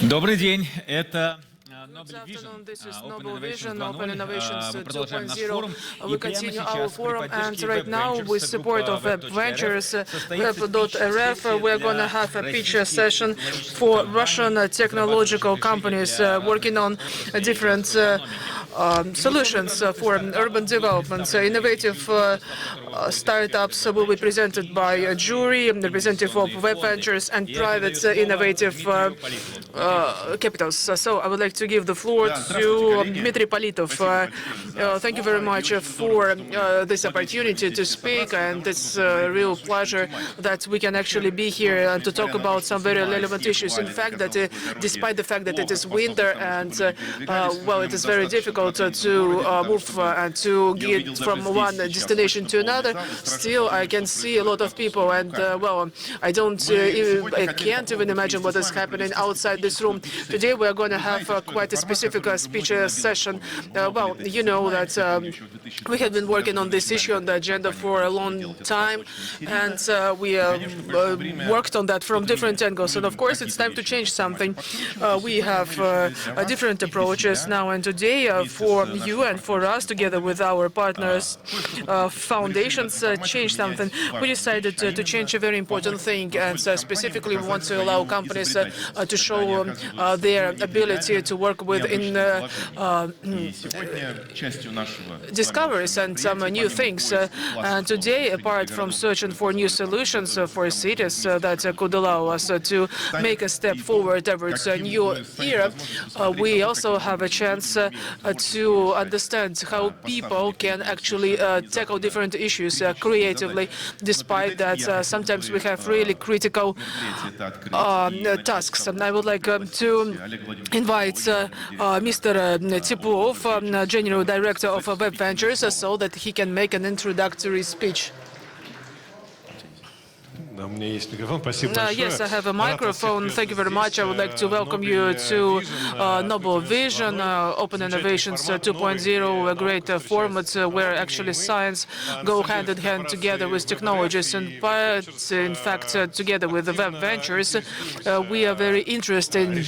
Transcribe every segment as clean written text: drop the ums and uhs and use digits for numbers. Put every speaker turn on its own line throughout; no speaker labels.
Добрый день. Это
Good afternoon. This is Noble Vision, Open Innovations 2.0. We continue our forum, and right now, with support of VEB Ventures, VEB.RF, we're going to have a pitch session for Russian technological companies working on different solutions for urban development. Innovative startups will be presented by a jury, representative of VEB Ventures, and private innovative capitals. So I would like to give the floor to Dmitry Politov. Thank you very much for this opportunity to speak, and it's a real pleasure that we can actually be here and to talk about some very relevant issues. In fact, that despite the fact that it is winter and well, it is very difficult to move and to get from one destination to another, still I can see a lot of people, and well, I can't even imagine what is happening outside this room. Today we are going to have quite a specific speech session. Well, you know that we have been working on this issue on the agenda for a long time, and we worked on that from different angles. And of course, it's time to change something. We have different approaches now, and today for you and for us, together with our partners, foundations, change something. We decided to change a very important thing, and specifically we want to allow companies to show their ability to work within discoveries and some new things. And today, apart from searching for new solutions for cities that could allow us to make a step forward towards a new era, we also have a chance to understand how people can actually tackle different issues creatively, despite that sometimes we have really critical tasks. And I would like to invite Mr. Teplov, General Director of VEB Ventures, so that he can make an introductory speech. Yes, I have a microphone. Thank you very much. I would like to welcome you to Noble Vision, Open Innovations 2.0, a great format where actually science go hand in hand together with technologies. And in fact, together with the VEB Ventures, we are very interested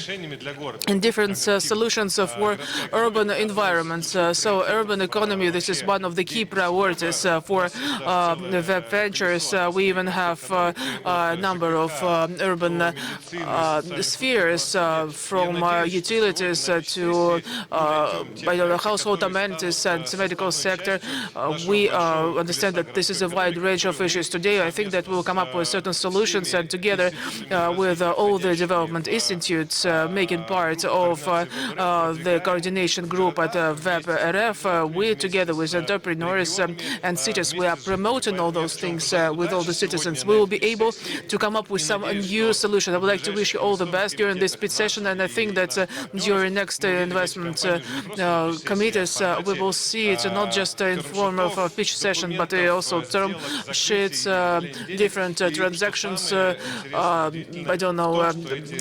in different solutions for urban environments. So urban economy, this is one of the key priorities for the VEB Ventures. We even have a number of urban spheres, from utilities to household amenities and medical sector. We understand that this is a wide range of issues today. I think that we'll come up with certain solutions, and together with all the development institutes making part of the coordination group at VEB RF, we together with entrepreneurs and cities, we are promoting all those things with all the citizens. We will be able to come up with some new solution. I would like to wish you all the best during this pitch session, and I think that during next investment committees, we will see it not just in form of a pitch session, but also term sheets, different transactions, I don't know,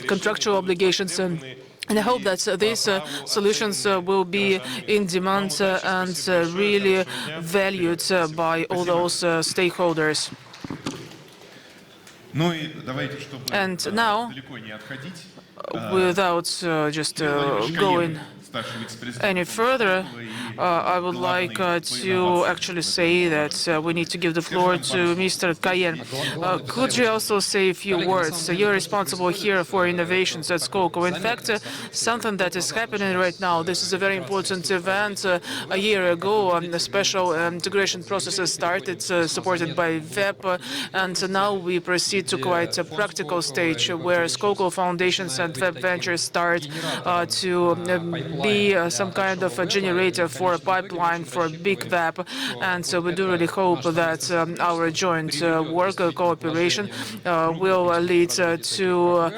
contractual obligations. And I hope that these solutions will be in demand and really valued by all those stakeholders. And now, without just going any further, I would like to actually say that we need to give the floor to Mr. Kayen. Could you also say a few words? You're responsible here for innovations at Skolkovo. In fact, something that is happening right now, this is a very important event. A year ago, a special integration process started, supported by VEB, and now we proceed to quite a practical stage where Skolkovo Foundations and VEB Ventures start to be some kind of a generator for a pipeline for big VEB. And so we do really hope that our joint work cooperation will lead to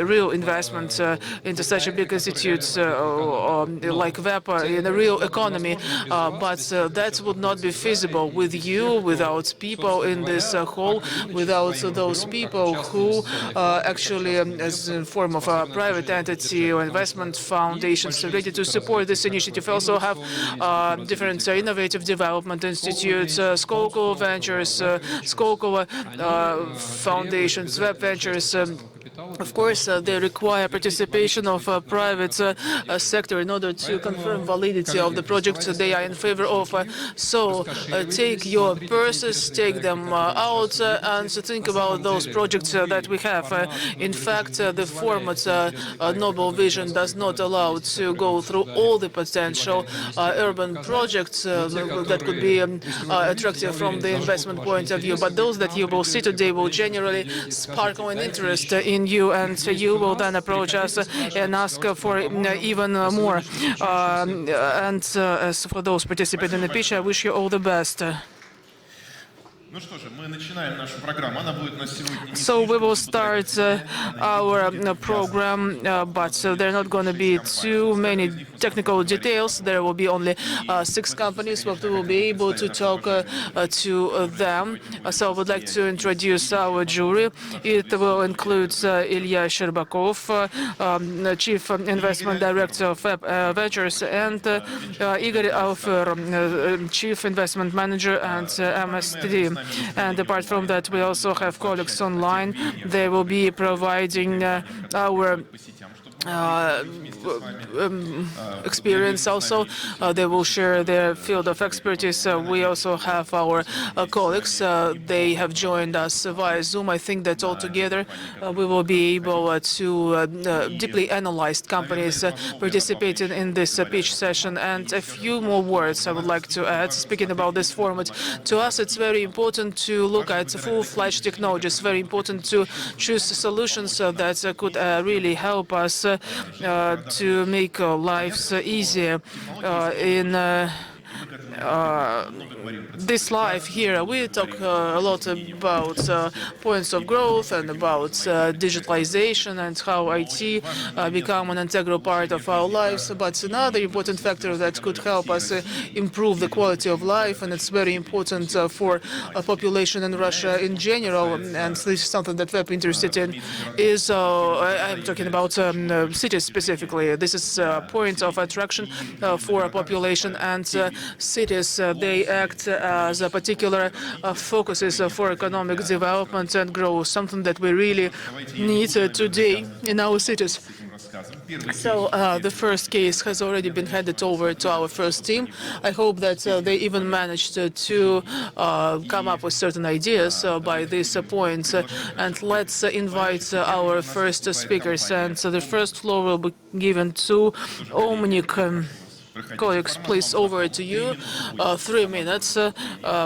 real investment into such a big institute like VEB in a real economy. But that would not be feasible with you, without people in this hall, without those people who actually, as in form of a private entity or investment foundation, ready to support this initiative. We also have different innovative development institutes, Skolkovo Ventures, Skolkovo Foundations, VEB Ventures, Of course, they require participation of private sector in order to confirm validity of the projects they are in favor of. So take your purses, take them out, and think about those projects that we have. In fact, the format Noble Vision does not allow to go through all the potential urban projects that could be attractive from the investment point of view. But those that you will see today will generally spark an interest in you, and you will then approach us and ask for even more. And as for those participating in the pitch, I wish you all the best. So we will start our program, but there are not going to be too many technical details. There will be only 6 companies, but we will be able to talk to them. So I would like to introduce our jury. It will include Ilya Sherbakov, Chief Investment Director of VEB Ventures, and Igor Alfer, Chief Investment Manager at MSTD. And apart from that, we also have colleagues online. They will be providing our experience also. They will share their field of expertise. We also have our colleagues. They have joined us via Zoom. I think that altogether we will be able to deeply analyze companies participating in this pitch session. And a few more words I would like to add, speaking about this format. To us, it's very important to look at full-fledged technology. It's very important to choose solutions that could really help us to make lives easier in this life here. We talk a lot about points of growth and about digitalization and how IT become an integral part of our lives. But another important factor that could help us improve the quality of life, and it's very important for a population in Russia in general, and this is something that we're interested in, is I'm talking about cities specifically. This is a point of attraction for a population, and cities they act as a particular focuses for economic development and growth, something that we really need today in our cities. So the first case has already been handed over to our first team. I hope that they even managed to come up with certain ideas by this point. And let's invite our first speakers. And so the first floor will be given to Omnik. Colleagues, please, over to you. 3 minutes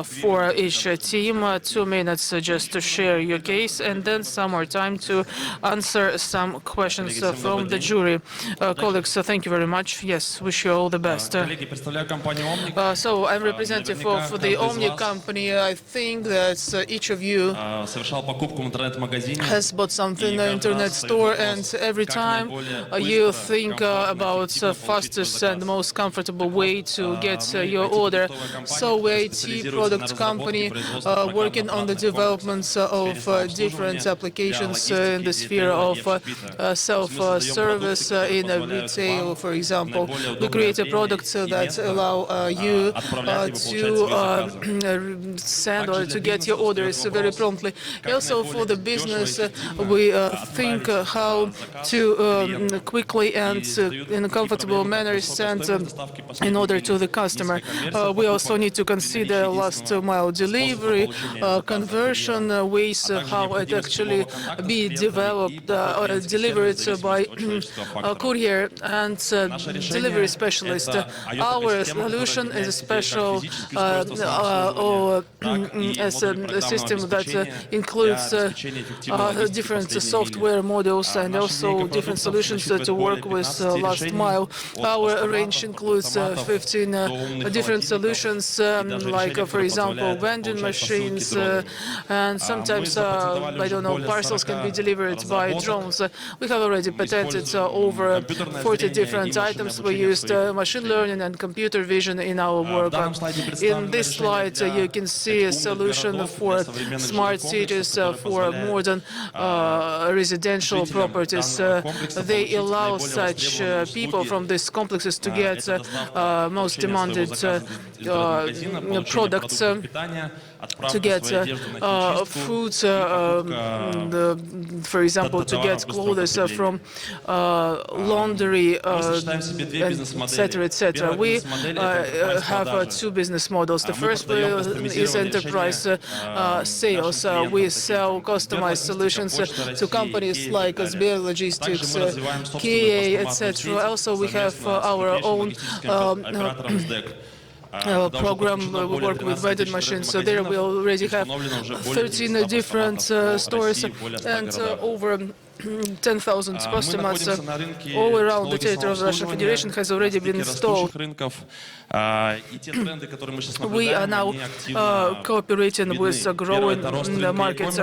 for each team, 2 minutes just to share your case, and then some more time to answer some questions from the jury. Colleagues, thank you very much. Yes, wish you all the best. So I'm representative of the Omni company. I think that each of you has bought something in the internet store, and every time you think about fastest and most comfortable way to get your order. So we're IT product company working on the development of different applications in the sphere of self-service in retail, for example. We create a product that allow you to send or to get your orders very promptly. Also for the business, we think how to quickly and in a comfortable manner send in order to the customer. We also need to consider last mile delivery, conversion ways, how it actually be developed or delivered by courier and delivery specialist. Our solution is a special or as a system that includes different software models and also different solutions to work with last mile. Our range includes 15 different solutions, like, for example, vending machines, and sometimes, I don't know, parcels can be delivered by drones. We have already patented over 40 different items. We used machine learning and computer vision in our work. In this slide, you can see a solution for smart cities, for modern residential properties. They allow such people from these complexes to get most demanded products to get food, for example, to get clothes from laundry, etc., etc. We have two business models. The first is enterprise sales. We sell customized solutions to companies like ABEL Logistics, KA, etc. Also, we have our own program. We work with vending machines. So there we already have 13 different stores and over 10,000 customers all around the territory of the Russian Federation has already been installed. We are now cooperating with growing markets.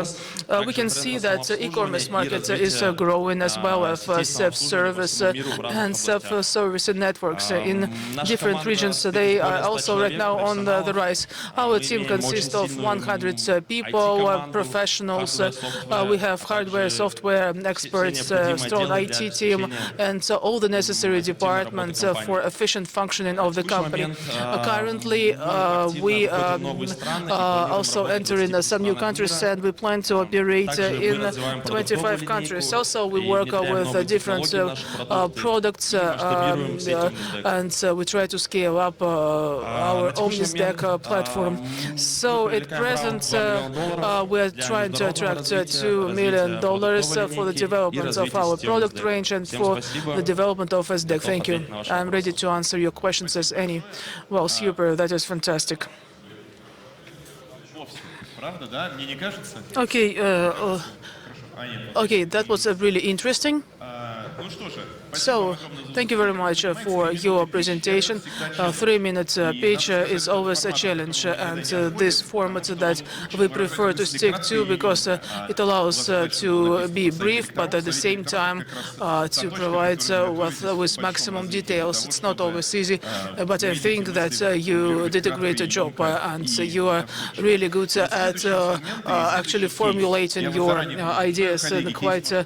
We can see that e-commerce market is growing as well as self-service and self-service networks in different regions. They are also right now on the rise. Our team consists of 100 people, professionals. We have hardware, software experts, strong IT team, and all the necessary departments for efficient functioning of the company. Currently, we also enter in some new countries, and we plan to operate in 25 countries. Also, we work with different products, and we try to scale up our OmniStack platform. So at present, we are trying to attract $2 million for the development of our product range and for the development of SDEC. Thank you. I'm ready to answer your questions as any. Well, super, that is fantastic. Okay, okay, that was really interesting. So, thank you very much for your presentation. 3-minute pitch is always a challenge, and this format that we prefer to stick to because it allows to be brief, but at the same time to provide with maximum details. It's not always easy, but I think that you did a great job, and you are really good at actually formulating your ideas in quite a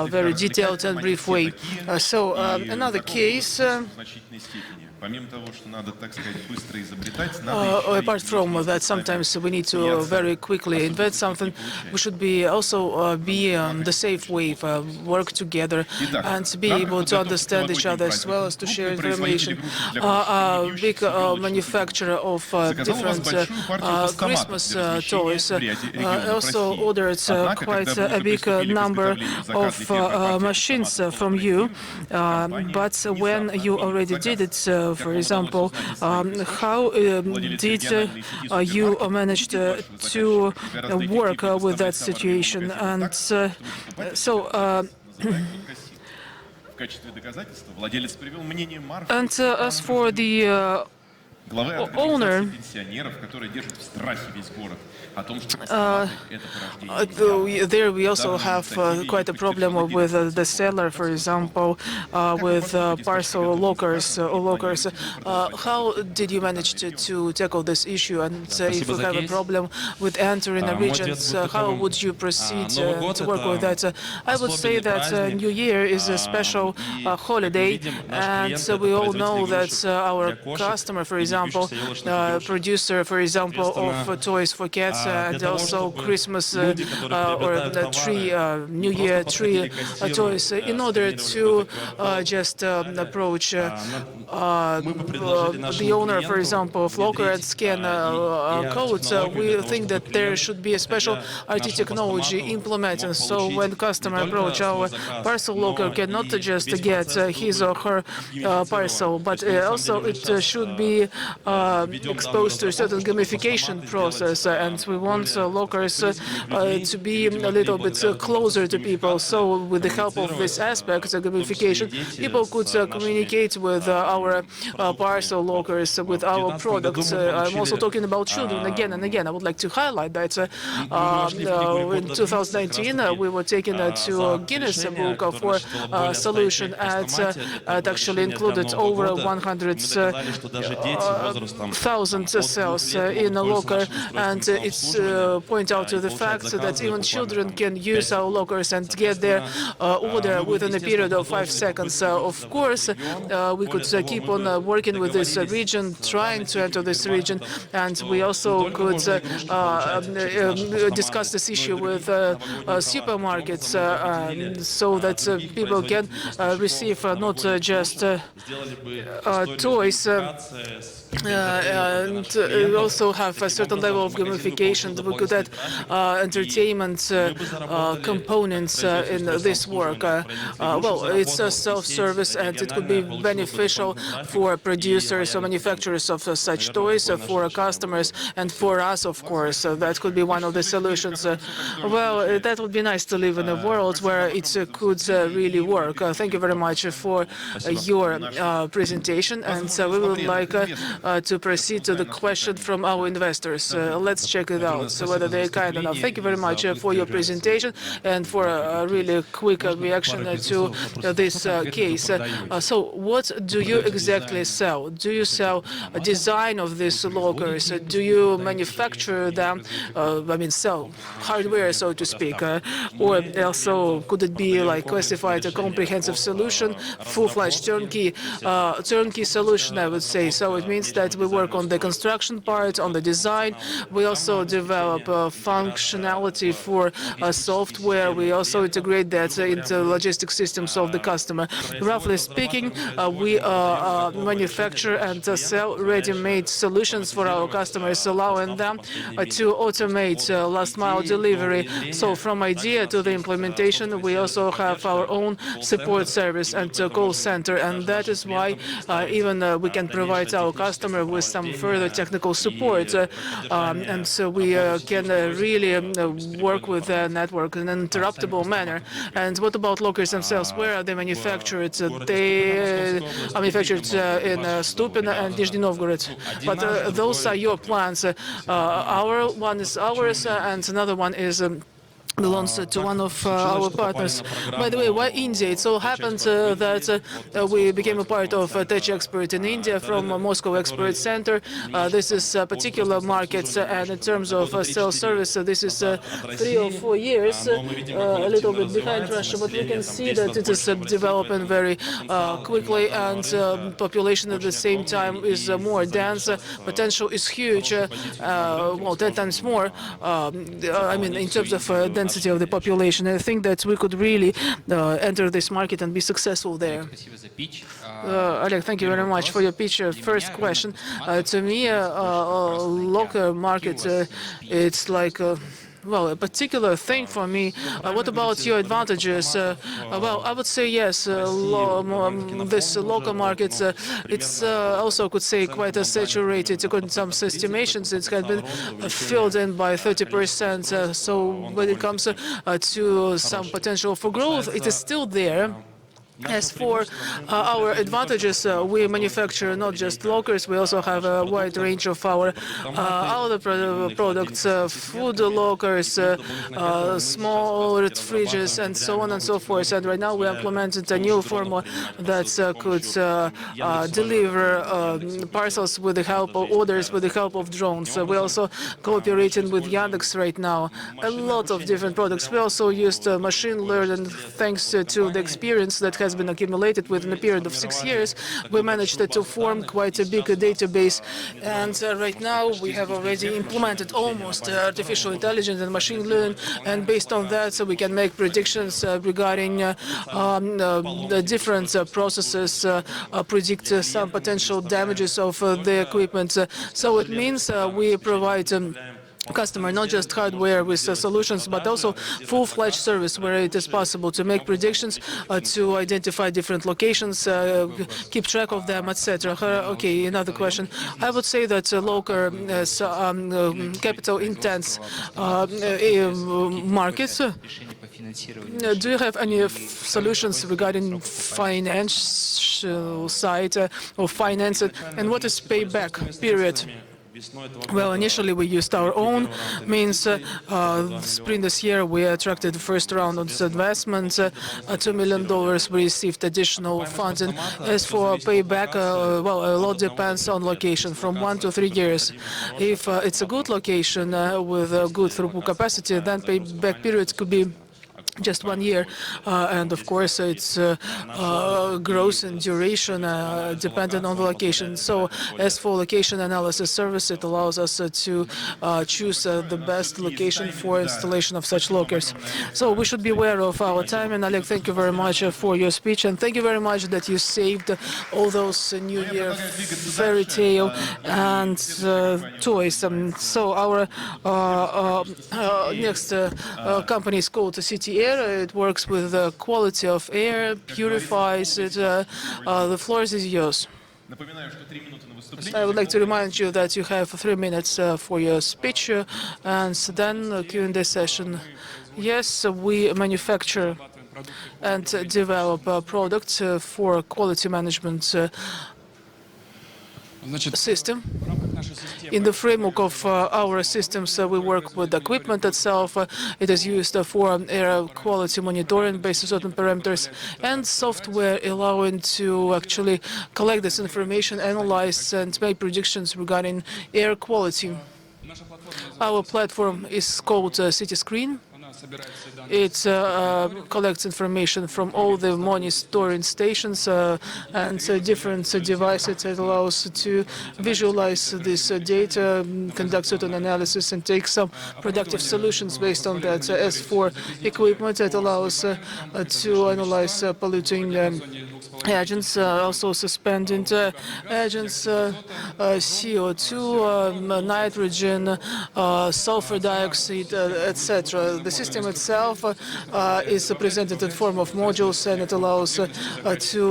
very detailed and brief way. So another case, apart from that, sometimes we need to very quickly invent something. We should be also be the safe way, work together and be able to understand each other as well as to share information. A big manufacturer of different Christmas toys also ordered quite a big number of machines from you. But when you already did it, for example, how did you manage to work with that situation? And so, and as for the owner, there we also have quite a problem with the seller, for example, with parcel lockers or lockers. How did you manage to tackle this issue? And if you have a problem with entering a region, how would you proceed to work with that? I would say that New Year is a special holiday, and we all know that our customer, for example, producer, for example, of toys for cats, and also Christmas or the tree, New Year tree toys. In order to just approach the owner, for example, of locker and scan codes, we think that there should be a special IT technology implemented. So when customer approach our parcel locker, cannot just get his or her parcel, but also it should be exposed to a certain gamification process, and we want lockers to be a little bit closer to people. So with the help of this aspect of gamification, people could communicate with our parcel lockers, with our products. I'm also talking about children again and again. I would like to highlight that in 2019 we were taken to Guinness Book for solution, and it actually included over 100 1,000 cells in a locker, and it's point out to the fact that even children can use our lockers and get their order within a period of 5 seconds. Of course, we could keep on working with this region, trying to enter this region, and we also could discuss this issue with supermarkets so that people can receive not just toys, and also have a certain level of gamification. We could add entertainment components in this work. Well, it's a self-service, and it could be beneficial for producers or manufacturers of such toys, for customers, and for us, of course. That could be one of the solutions. Well, that would be nice to live in a world where it could really work. Thank you very much for your presentation, and we would like to proceed to the question from our investors. Let's check it out, whether they're kind enough. Thank you very much for your presentation and for a really quick reaction to this case. So what do you exactly sell? Do you sell a design of these lockers? Do you manufacture them? I mean, sell hardware, so to speak? Or also, could it be like classified a comprehensive solution, full-fledged turnkey solution, I would say. So it means that we work on the construction part, on the design. We also develop functionality for software. We also integrate that into logistic systems of the customer. Roughly speaking, we manufacture and sell ready-made solutions for our customers, allowing them to automate last-mile delivery. So from idea to the implementation, we also have our own support service and call center, and that is why even we can provide our customer with some further technical support, and so we can really work with the network in an uninterruptible manner. And what about lockers themselves? Where are they manufactured? They are manufactured in Stupin and Nizhny Novgorod. But those are your plans. Our one is ours, and another one is belongs to one of our partners. By the way, why India? It so happened that we became a part of Tech Expert in India from Moscow Expert Center. This is a particular market, and in terms of sales service, this is 3 or 4 years, a little bit behind Russia, but we can see that it is developing very quickly, and population at the same time is more dense. Potential is huge, well, 10 times more. I mean, in terms of density of the population. I think that we could really enter this market and be successful there. Oleg, thank you very much for your pitch. First question. To me, local market, it's like well, a particular thing for me. What about your advantages? Well, I would say yes. This local market, it's also could say quite saturated. According to some estimations, it has been filled in by 30%. So when it comes to some potential for growth, it is still there. As for our advantages, we manufacture not just lockers, we also have a wide range of our other products, food lockers, small fridges, and so on and so forth. And right now we implemented a new formula that could deliver parcels with the help of orders with the help of drones. We're also cooperating with Yandex right now. A lot of different products. We also used machine learning, thanks to the experience that has been accumulated within a period of 6 years. We managed to form quite a big database, and right now we have already implemented almost artificial intelligence and machine learning, and based on that we can make predictions regarding the different processes, predict some potential damages of the equipment. So it means we provide customer not just hardware with solutions, but also full-fledged service where it is possible to make predictions, to identify different locations, keep track of them, etc. Okay, another question. I would say that local capital-intense markets. Do you have any solutions regarding financial side or finance, and what is payback period? Well, initially we used our own means. Spring this year we attracted the first round of investment, $2 million. We received additional funds. And as for payback, well, a lot depends on location, from 1 to 3 years. If it's a good location with a good throughput capacity, then payback periods could be just 1 year, and of course it's grows in duration dependent on the location. So as for location analysis service, it allows us to choose the best location for installation of such lockers. So we should be aware of our time. And Oleg, thank you very much for your speech, and thank you very much that you saved all those New Year fairy tale and toys. So our next company is called City Air. It works with the quality of air, purifies it. The floor is yours. I would like to remind you that you have 3 minutes for your speech, and then a Q&A session. Yes, we manufacture and develop products for quality management system. In the framework of our systems, we work with the equipment itself. It is used for air quality monitoring based on certain parameters, and software allowing to actually collect this information, analyze, and make predictions regarding air quality. Our platform is called City Screen. It collects information from all the monitoring stations and different devices. It allows to visualize this data, conduct certain analysis, and take some productive solutions based on that. As for equipment, it allows to analyze polluting agents, also suspended agents, CO2, nitrogen, sulfur dioxide, etc. The system itself is presented in form of modules, and it allows to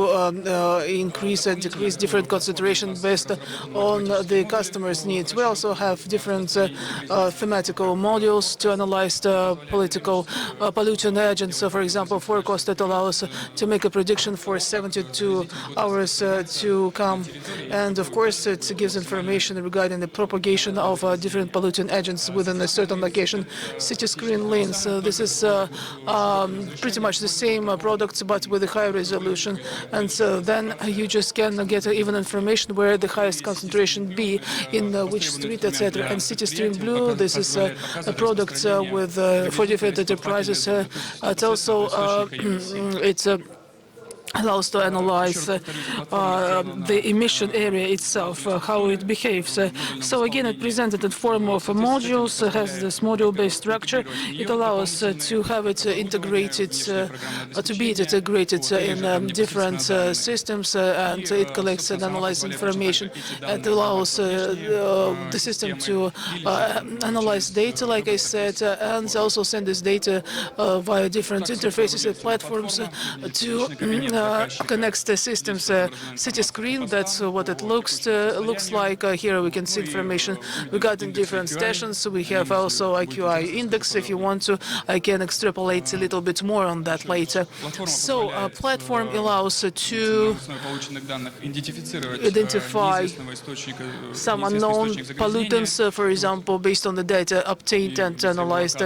increase and decrease different concentration based on the customer's needs. We also have different thematical modules to analyze the pollutant agents. So, for example, forecast that allows to make a prediction for 72 hours to come. And of course, it gives information regarding the propagation of different pollutant agents within a certain location. City Screen Lens. This is pretty much the same product, but with a higher resolution. And so then you just can get even information where the highest concentration be, in which street, etc. And City Stream Blue, this is a product with for different enterprises. It also allows to analyze the emission area itself, how it behaves. So again, it presented in form of modules, has this module-based structure. It allows to have it integrated, to be integrated in different systems, and it collects and analyzes information. It allows the system to analyze data, like I said, and also send this data via different interfaces and platforms to connects the systems. City Screen, that's what it looks like. Here we can see information regarding different stations. We have also AQI index. If you want to, I can extrapolate a little bit more on that later. So a platform allows to identify some unknown pollutants, for example, based on the data obtained and analyzed,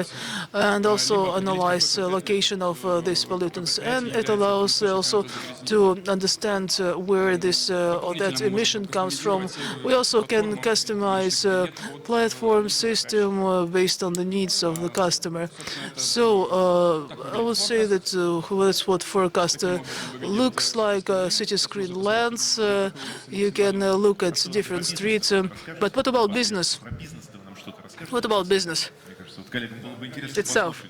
and also analyze location of these pollutants. And it allows also to understand where this or that emission comes from. We also can customize platform system based on the needs of the customer. So I would say that that's what forecast looks like. City Screen Lens. You can look at different streets. But what about business? What about business itself?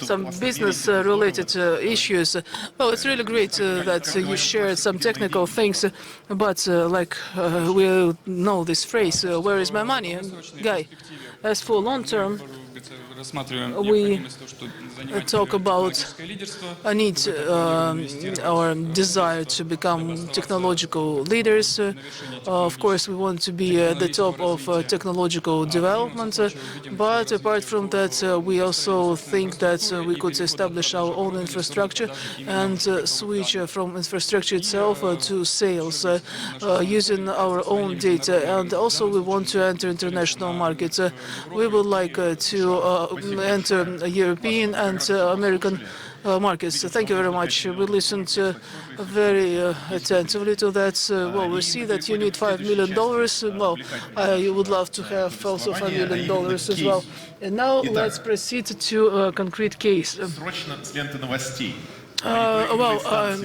Some business-related issues. Well, it's really great that you shared some technical things, but like we know this phrase, where is my money, guy? As for long-term, we talk about a need or desire to become technological leaders. Of course, we want to be at the top of technological development, but apart from that, we also think that we could establish our own infrastructure and switch from infrastructure itself to sales using our own data. And also, we want to enter international markets. We would like to enter European and American markets. So thank you very much. We listened very attentively to that. Well, we see that you need $5 million. Well, I would love to have also $5 million as well. And now let's proceed to a concrete case.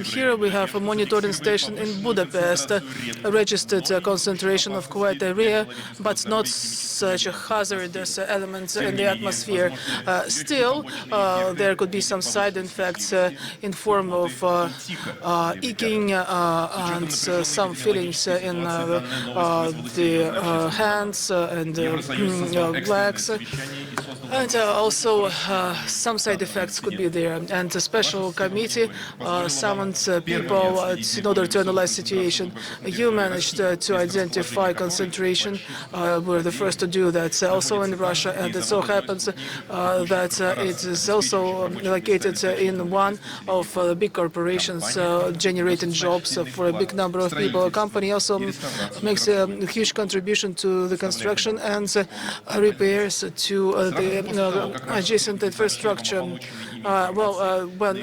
Here we have a monitoring station in Budapest, a registered concentration of quite area, but not such a hazardous elements in the atmosphere. Still, there could be some side effects in form of aching and some feelings in the hands and legs. And also some side effects could be there. And a special committee summoned people in order to analyze situation. You managed to identify concentration. We're the first to do that also in Russia. And it so happens that it is also located in one of the big corporations generating jobs for a big number of people. A company also makes a huge contribution to the construction and repairs to the adjacent infrastructure. When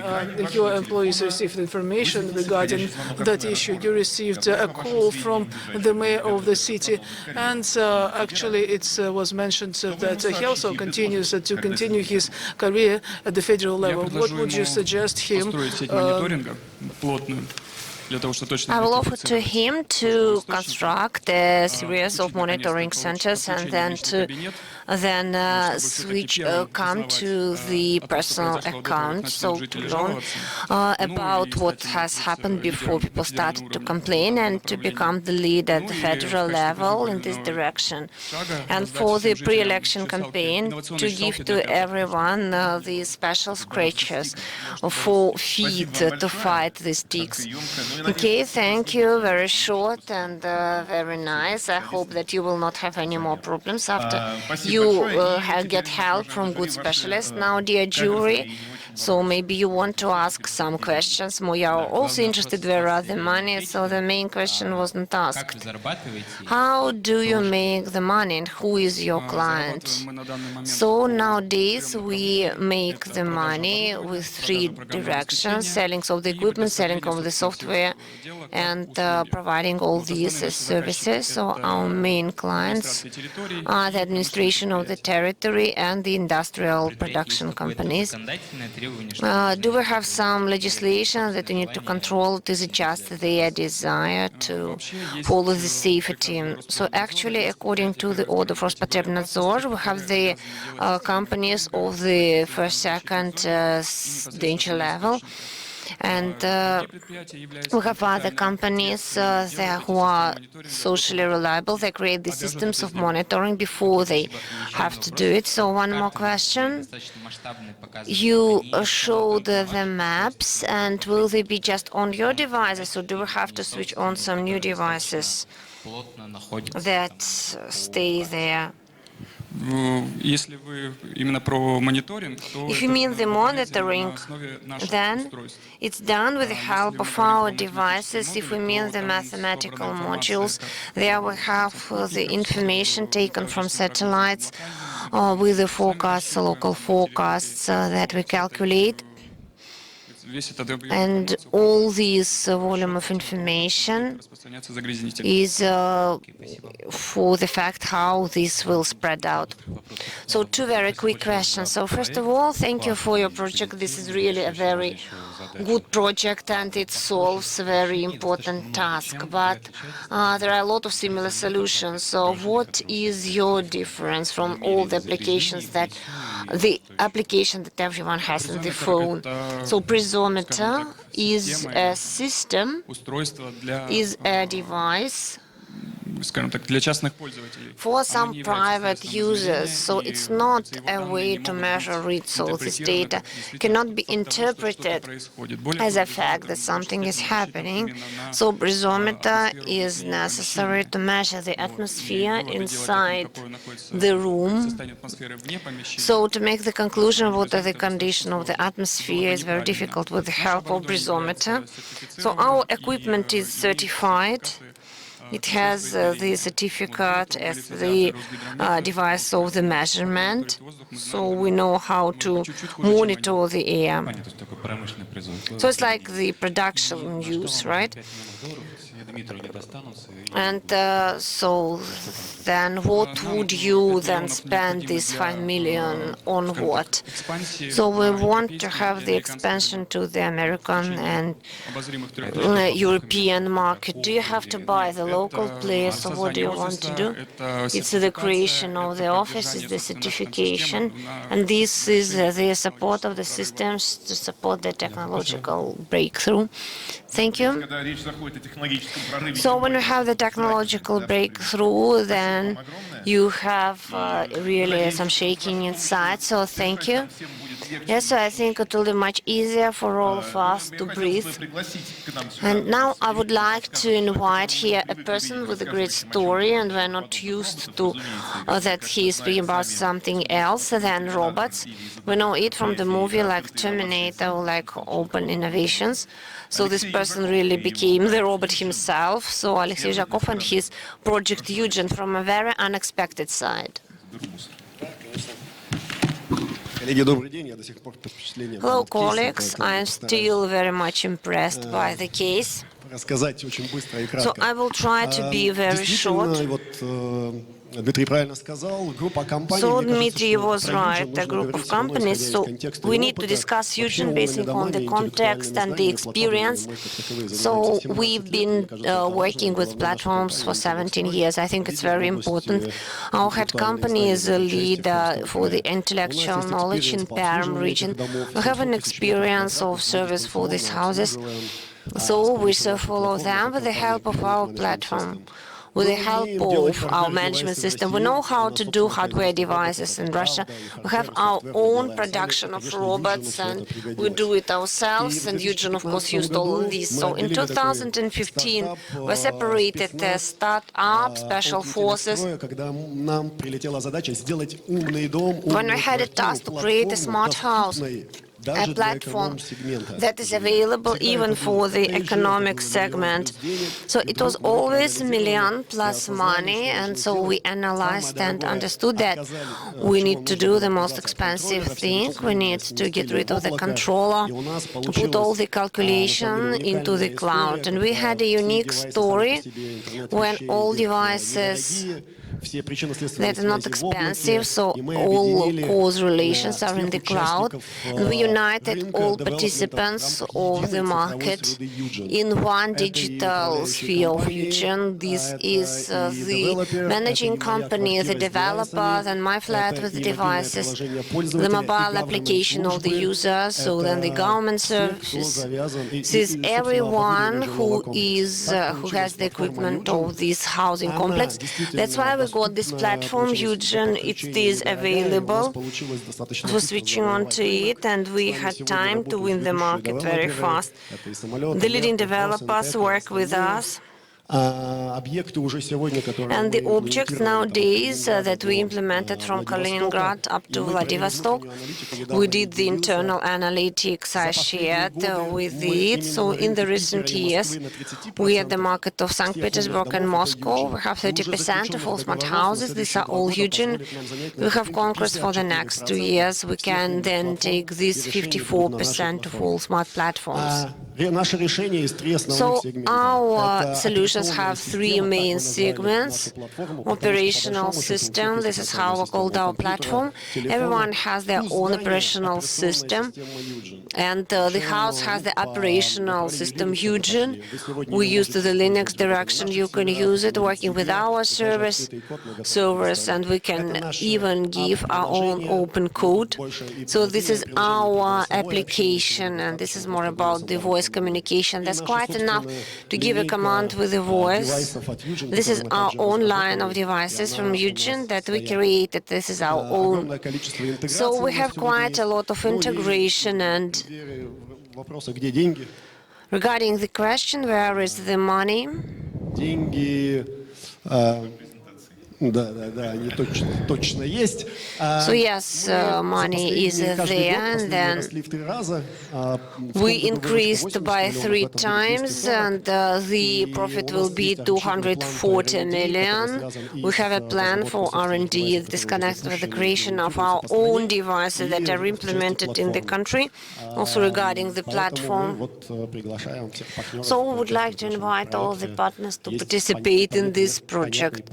your employees received information regarding that issue, you received a call from the mayor of the city, and actually it was mentioned that he also continues to continue his career at the federal level. What would you suggest him?
I will offer to him to construct a series of monitoring centers and then to come to the personal account, so to learn about what has happened before people started to complain and to become the lead at the federal level in this direction. And for the pre-election campaign, to give to everyone these special scratches for feet to fight these ticks. Okay, thank you. Very short and very nice. I hope that you will not have any more problems after you get help from good specialists. Now, dear jury, so maybe you want to ask some questions. We are also interested where are the money, so the main question wasn't asked. How do you make the money and who is your client? So nowadays we make the money with three directions: selling of the equipment, selling of the software, and providing all these as services. So our main clients are the administration of the territory and the industrial production companies. Do we have some legislation that we need to control? Is it just their desire to follow the safety? So actually, according to the order for Spotrebnadzor, we have the companies of the first, second danger level. And we have other companies there who are socially reliable. They create the systems of monitoring before they have to do it. So one more question. You showed the maps, and will they be just on your devices, or do we have to switch on some new devices that stay there?
If
you mean the monitoring, then it's done with the help of our devices. If we mean the mathematical modules, there we have the information taken from satellites with the forecasts, local forecasts that we calculate. And all this volume of information is for the fact how this will spread out. So two very quick questions. So first of all, thank you for your project. This is really a very good project and it solves a very important task. But there are a lot of similar solutions. So what is your difference from all the applications that everyone has on the phone? So Prismometer is a system, is a device
скажем так, для частных пользователей.
For some private users, so it's not a way to measure it, so this data cannot be interpreted as a fact that something is happening. So breathometer is necessary to measure the atmosphere inside the room. So to make the conclusion what are the condition of the atmosphere is very difficult with the help of breathometer. So our equipment is certified. It has the certificate as the device of the measurement, so we know how to monitor the air. So it's like the production use, right? And so then what would you then spend this 5 million on what? So we want to have the expansion to the American and European market. Do you have to buy the local place, or what do you want to do? It's the creation of the office, it's the certification, and this is the support of the systems to support the technological breakthrough. Thank you. So when you have the technological breakthrough, then you have really some shaking inside, so thank you. Yes, so I think it will be much easier for all of us to breathe. And now I would like to invite here a person with a great story, and we're not used to that he is speaking about something else than robots. We know it from the movie like Terminator or like Open Innovations. So this person really became the robot himself. So Alexei Zhakov and his project Eugen from a very unexpected side. Hello, colleagues. I am still very much impressed by the case. So I will try to be very short. So Dmitry was right, a group of companies. So we need to discuss Eugen based on the context and the experience. So we've been working with platforms for 17 years. I think it's very important. Our head company is a leader for the intellectual knowledge in Perm region. We have an experience of service for these houses. So we follow them with the help of our platform. With the help of our management system, we know how to do hardware devices in Russia. We have our own production of robots, and we do it ourselves, and Eugen, of course, used all of these. So in 2015, we separated the start-up special forces. When we had a task to create a smart house, a platform that is available even for the economic segment. So it was always $1 million plus money, and so we analyzed and understood that we need to do the most expensive thing. We need to get rid of the controller, put all the calculation into the cloud. And we had a unique story when all devices that are not expensive, so all cause relations are in the cloud. And we united all participants of the market in one digital sphere of Eugen. This is the managing company, the developer, then my flat with the devices, the mobile application of the user, so then the government service. This is everyone who has the equipment of this housing complex. That's why we got this platform, Eugen. It is available for switching on to it, and we had time to win the market very fast. The leading developers work with us. And the objects nowadays that we implemented from Kaliningrad up to Vladivostok, we did the internal analytics I shared with it. So in the recent years, we at the market of St. Petersburg and Moscow, we have 30% of all smart houses. These are all Eugen. We have conquest for the next 2 years. We can then take this 54% of all smart platforms. So our solutions have 3 main segments. Operational system, this is how we called our platform. Everyone has their own operational system, and the house has the operational system Eugen. We use the Linux direction. You can use it working with our servers, and we can even give our own open code. So this is our application, and this is more about the voice voice communication. That's quite enough to give a command with a voice. This is our own line of devices from Eugene that we created. This is our own. So we have quite a lot of integration. And regarding the question, where is the money? So yes, money is there, and then we increased by 3 times, and the profit will be 240 million. We have a plan for R&D disconnected with the creation of our own devices that are implemented in the country. Also regarding the platform. So we would like to invite all the partners to participate in this project.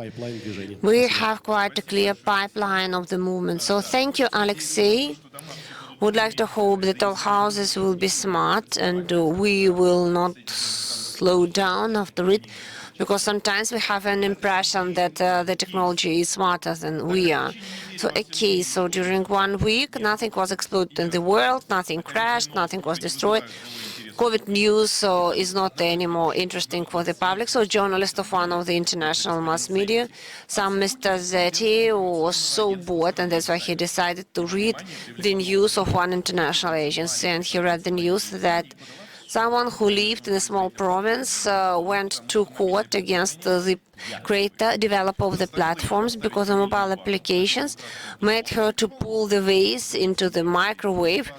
We have quite a clear pipeline of the movement. So thank you, Alexei. Would like to hope that all houses will be smart and we will not slow down after it, because sometimes we have an impression that the technology is smarter than we are. So okay, so during 1 week, nothing was exploded in the world, nothing crashed, nothing was destroyed. COVID news is not anymore interesting for the public. So journalist of one of the international mass media, some Mr. Zeti, was so bored, and that's why he decided to read the news of one international agency. And he read the news that someone who lived in a small province went to court against the developer of the platforms because the mobile applications made her to pull the vase into the microwave.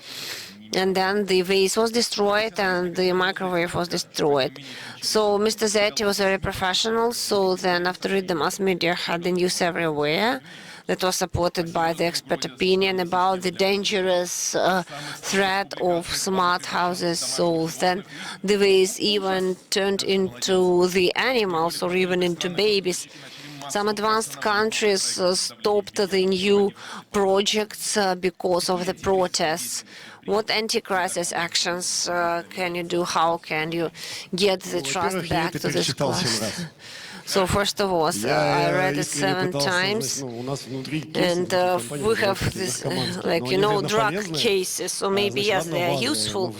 And then the vase was destroyed and the microwave was destroyed. So Mr. Zeti was very professional. So then after it, the mass media had the news everywhere that was supported by the expert opinion about the dangerous threat of smart houses. So then the vase even turned into the animals or even into babies. Some advanced countries stopped the new projects because of the protests. What anti-crisis actions can you do? How can you get the trust back to this class? So first of all, I read it 7 times, and we have this, drug cases. So maybe yes, they are useful.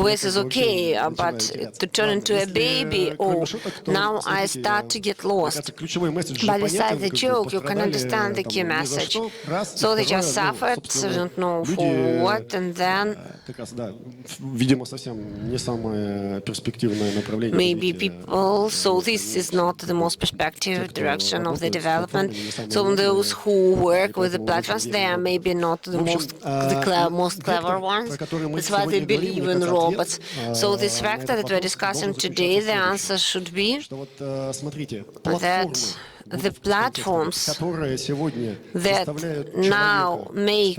This is okay, but to turn into a baby, now I start to get lost. But besides the joke, you can understand the key message. So they just suffered, don't know for what, and then maybe people. So this is not the most perspective direction of the development. So those who work with the platforms, they are maybe not the most clever ones. That's why they believe in robots. So this factor that we're discussing today, the answer should be that the platforms that now make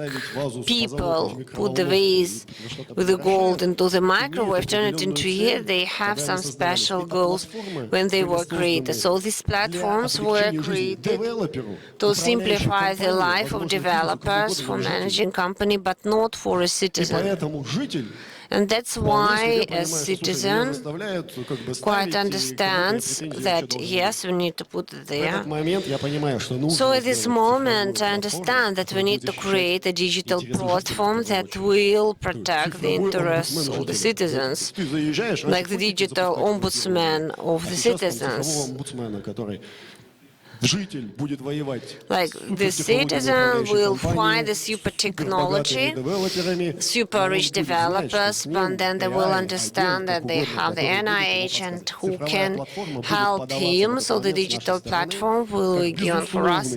people put the vase with the gold into the microwave, turn it into here, they have some special goals when they were created. So these platforms were created to simplify the life of developers for managing company, but not for a citizen. And that's why a citizen quite understands that, yes, we need to put it there. So at this moment, I understand that we need to create a digital platform that will protect the interests of the citizens, like the digital ombudsman of the citizens. Like the citizen will find the super technology, super rich developers, but then they will understand that they have the NIH and who can help him. So the digital platform will be given for us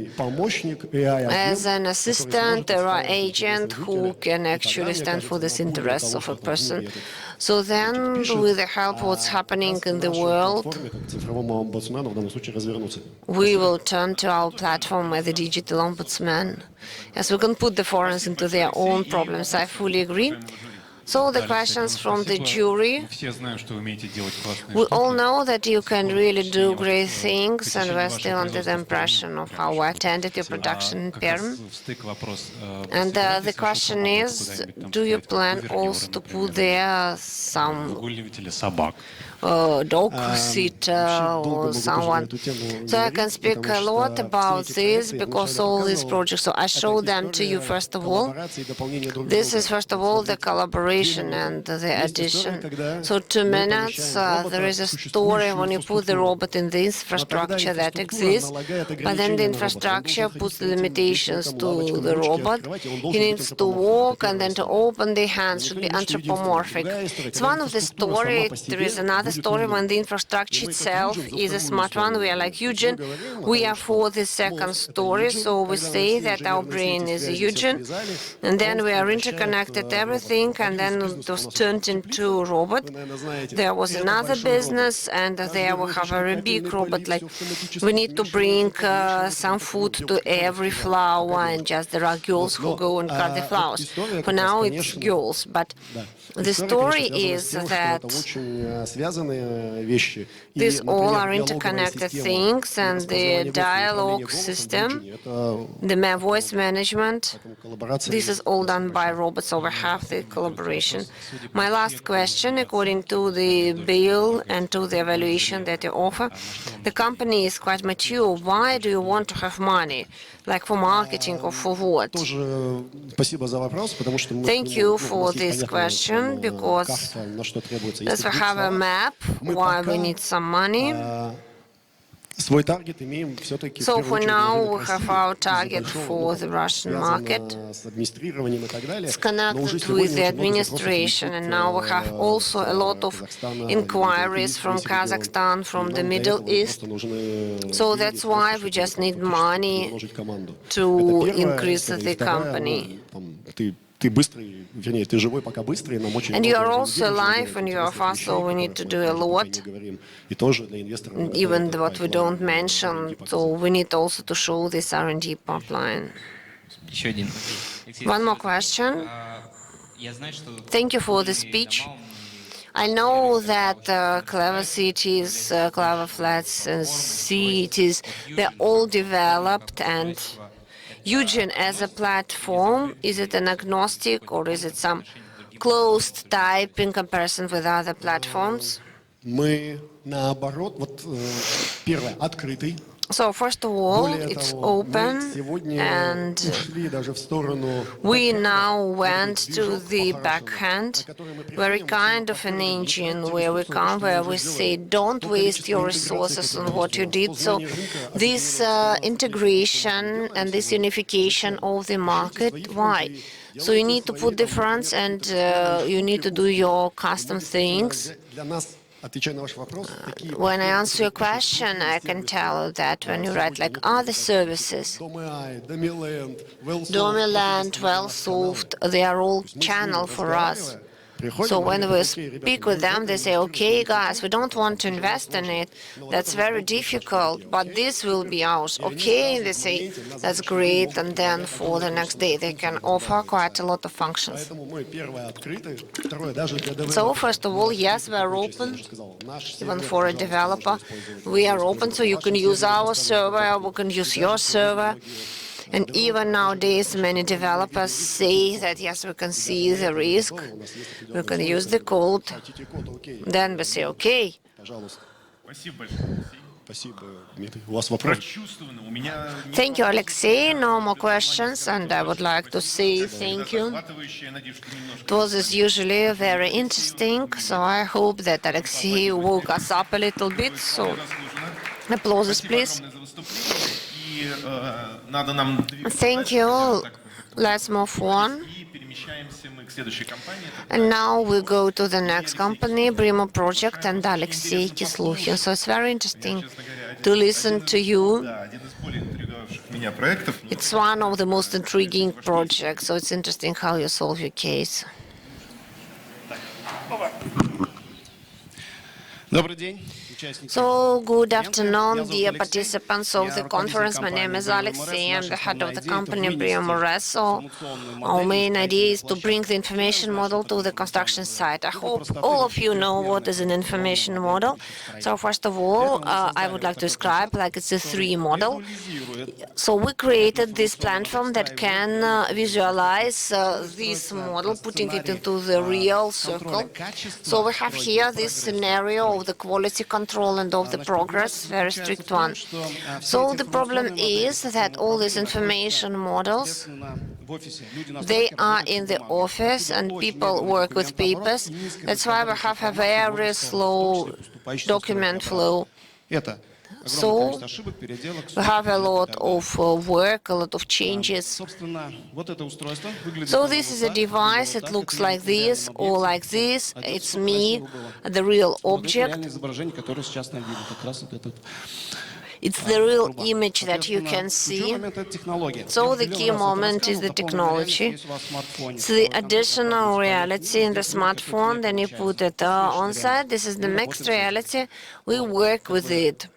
as an assistant or an agent who can actually stand for this interests of a person. So then, with the help of what's happening in the world, we will turn to our platform as a digital ombudsman. Yes, we can put the foreigners into their own problems. I fully agree. So the questions from the jury. We all know that you can really do great things, and we're still under the impression of how I attended your production in Perm. And the question is, do you plan also to put there some dog sitter or someone? So I can speak a lot about this because all these projects, so I show them to you first of all. This is first of all the collaboration collaboration and the addition. So 2 minutes, there is a story when you put the robot in the infrastructure that exists, but then the infrastructure puts the limitations to the robot. He needs to walk, and then to open the hands should be anthropomorphic. It's one of the stories. There is another story when the infrastructure itself is a smart one. We are like Eugene. We are for the second story, so we say that our brain is Eugene, and then we are interconnected everything, and then it was turned into a robot. There was another business, and there we have a very big robot, like we need to bring some food to every flower, and just there are girls who go and cut the flowers. For now it's girls, but the story is that these all are interconnected things, and the dialogue system, the voice management, this is all done by robots, so we have the collaboration. My last question, according to the bill and to the evaluation that you offer, the company is quite mature. Why do you want to have money? Like for marketing or for what? Thank you for this question, because as we have a map why we need some money. So for now, we have our target for the Russian market. It's connected with the administration, and now we have also a lot of inquiries from Kazakhstan, from the Middle East. So that's why we just need money to increase the company. And you are also alive and you are fast, so we need to do a lot, even what we don't mention. So we need also to show this R&D pipeline. One more question. Thank you for the speech. I know that clever cities, clever flats, and cities, they're all developed, and Eugene as a platform, is it an agnostic or is it some closed type in comparison with other platforms? So first of all, it's open, and we now went to the backhand, very kind of an engine where we come, where we say, don't waste your resources on what you did. So this integration and this unification of the market, why? So you need to put the fronts, and you need to do your custom things. When I answer your question, I can tell you that when you write like other services, Domiland, Well-Solved, they are all channel for us. So when we speak with them, they say, okay, guys, we don't want to invest in it. That's very difficult, but this will be ours. Okay, they say, that's great. And then for the next day, they can offer quite a lot of functions. So first of all, yes, we are open, even for a developer. We are open, so you can use our server, we can use your server. And even nowadays, many developers say that, yes, we can see the risk, we can use the code. Then we say, okay. Thank you, Alexei. No more questions, and I would like to say thank you. It was as usually very interesting, so I hope that Alexei woke us up a little bit. So applause, please. Thank you. Let's move on. And now we go to the next company, Brimo Project, and Alexei Kisluhin. So it's very interesting to listen to you. It's one of the most intriguing projects, so it's interesting how you solve your case. So, good afternoon, dear participants of the conference. My name is Alexei. I'm the head of the company, Brimo. So, our main idea is to bring the information model to the construction site. I hope all of you know what is an information model. So, first of all, I would like to describe like it's a 3 model. So, we created this platform that can visualize this model, putting it into the real circle. So, we have here this scenario of the quality control and of the progress, very strict one. So the problem is that all these information models They are in the office and people work with papers. That's why we have a very slow document flow. So we have a lot of work, a lot of changes. So this is a device. It looks like this or like this. It's me, the real object. It's the real image that you can see. So the key moment is the technology. It's the additional reality in the smartphone. Then you put it on site. This is the mixed reality. We work with it.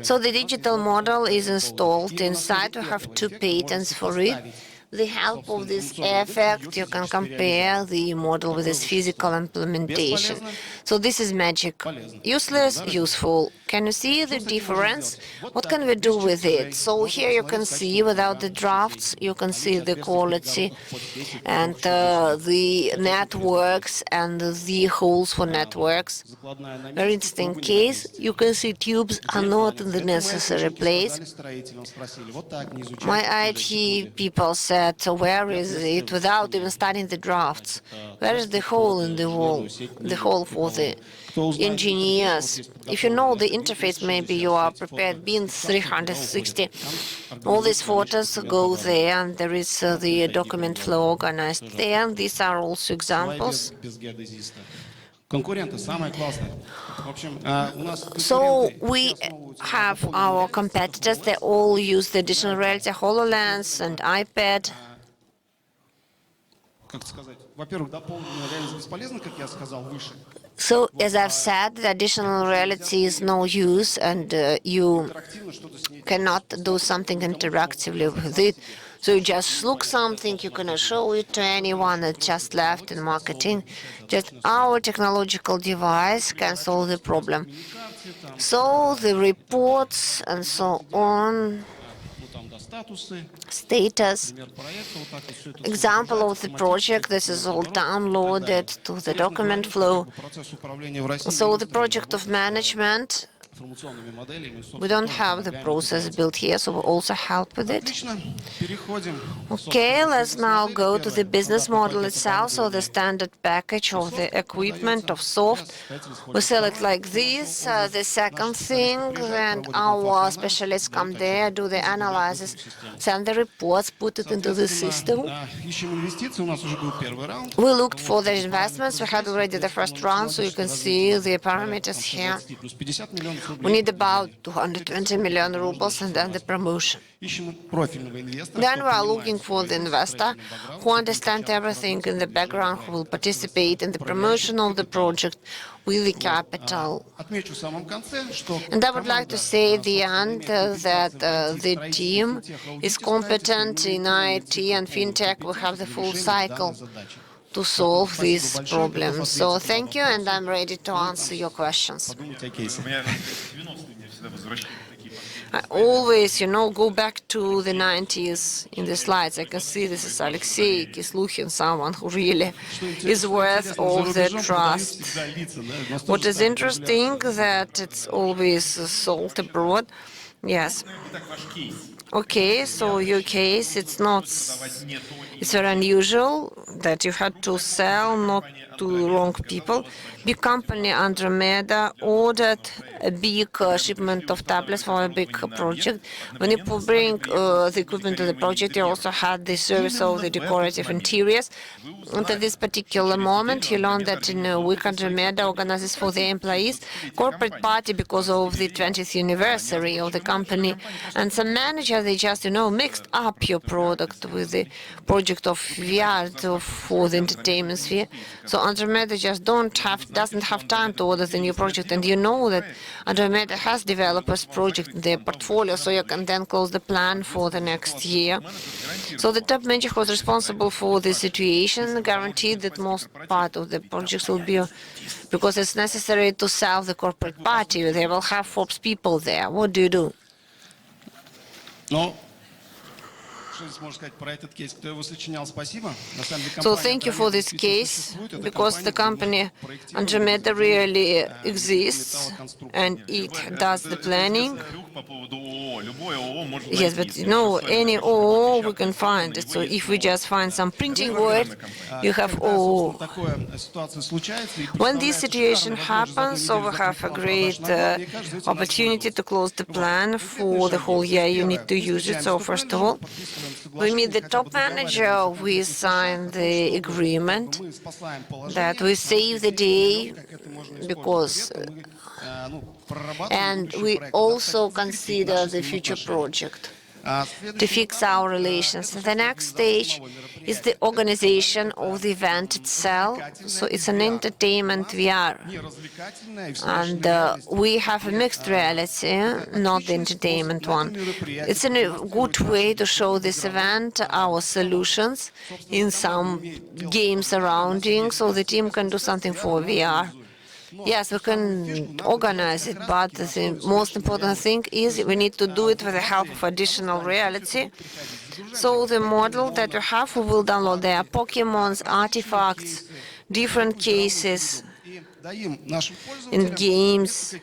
So the digital model is installed inside. We have 2 patents for it. With the help of this effect, you can compare the model with its physical implementation. So this is magic. Useless, useful. Can you see the difference? What can we do with it? So here you can see, without the drafts, you can see the quality and the networks and the holes for networks. Very interesting case. You can see tubes are not in the necessary place. My IT people said, where is it, without even studying the drafts? Where is the hole in the wall, the hole for the engineers? If you know the interface, maybe you are prepared. Bins 360, all these photos go there, and there is the document flow organized there. These are also examples. So we have our competitors. They all use the additional reality, HoloLens and iPad. So, as I've said, the additional reality is no use, and you cannot do something interactively with it. So you just look something, you cannot show it to anyone. It's just left in marketing. Just our technological device can solve the problem. So the reports and so on, status, example of the project, this is all downloaded to the document flow. So the project of management, we don't have the process built here, so we also help with it. Okay, let's now go to the business model itself. So the standard package of the equipment of soft, we sell it like this. The second thing, and our specialists come there, do the analysis, send the reports, put it into the system. We looked for the investments. We had already the first round, so you can see the parameters here. We need about 220 million rubles and then the promotion. Then we are looking for the investor who understands everything in the background, who will participate in the promotion of the project with the capital. And I would like to say at the end that the team is competent in IT and fintech. We have the full cycle to solve these problems. So thank you, and I'm ready to answer your questions. I always, go back to the 90s in the slides. I can see this is Alexei Kisluchin, someone who really is worth all the trust. What is interesting that it's always sold abroad. Yes. Okay, so your case, it's very unusual that you had to sell not to wrong people. Big company Andromeda ordered a big shipment of tablets for a big project. When you bring the equipment to the project, you also had the service of the decorative interiors. And at this particular moment, you learned that in a week Andromeda organizes for their employees corporate party because of the 20th anniversary of the company. And some manager, they just, mixed up your product with the project of VR for the entertainment sphere. So Andromeda just doesn't have time to order the new project, and you know that Andromeda has developers project in their portfolio, so you can then close the plan for the next year. So the top manager was responsible for the situation, guaranteed that most part of the projects will be, because it's necessary to sell the corporate party. They will have Forbes people there. What do you do? So thank you for this case, because the company Andromeda really exists and it does the planning. Yes, but any OO we can find it. So if we just find some printing word, you have OO. When this situation happens, so we have a great opportunity to close the plan for the whole year. You need to use it. So first of all, we meet the top manager, we sign the agreement that we save the day, because and we also consider the future project to fix our relations. The next stage is the organization of the event itself. So it's an entertainment VR. And we have a mixed reality, not the entertainment one. It's a good way to show this event, our solutions in some game surroundings, so the team can do something for VR. Yes, we can organize it, but the most important thing is we need to do it with the help of additional reality. So the model that we have, we will download their Pokemons, artifacts, different cases in games,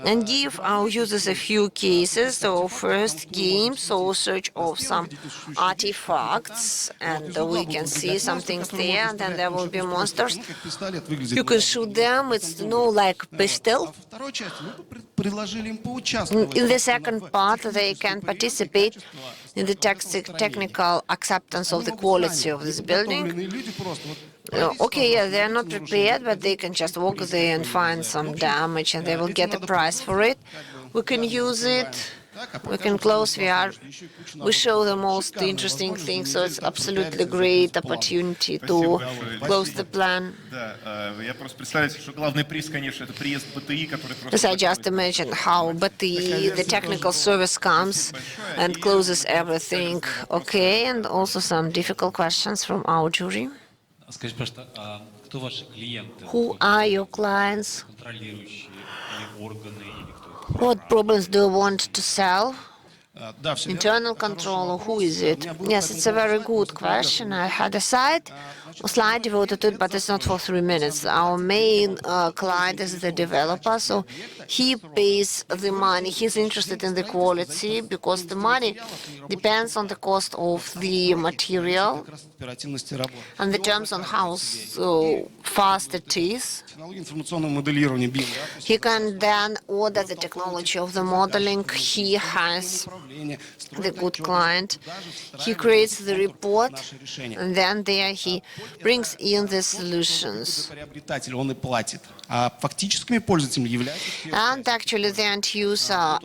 and give our users a few cases. So first game, so search of some artifacts, and we can see some things there, and then there will be monsters. You can shoot them, it's like pistol. In the second part, they can participate in the technical acceptance of the quality of this building. Okay, yeah, they're not prepared, but they can just walk there and find some damage, and they will get a price for it. We can use it. We can close VR. We show the most interesting things, so it's absolutely great opportunity to close the plan. Yes, I just imagine how BTI, the technical service, comes and closes everything. Okay, and also some difficult questions from our jury. Who are your clients? What problems do you want to solve? Internal control, who is it? Yes, it's a very good question. I had a slide devoted to it, but it's not for 3 minutes. Our main client is the developer, so he pays the money. He's interested in the quality because the money depends on the cost of the material and the terms on how fast it is. He can then order the technology of the modeling. He has the good client. He creates the report, and then there he brings in the solutions. And actually the end user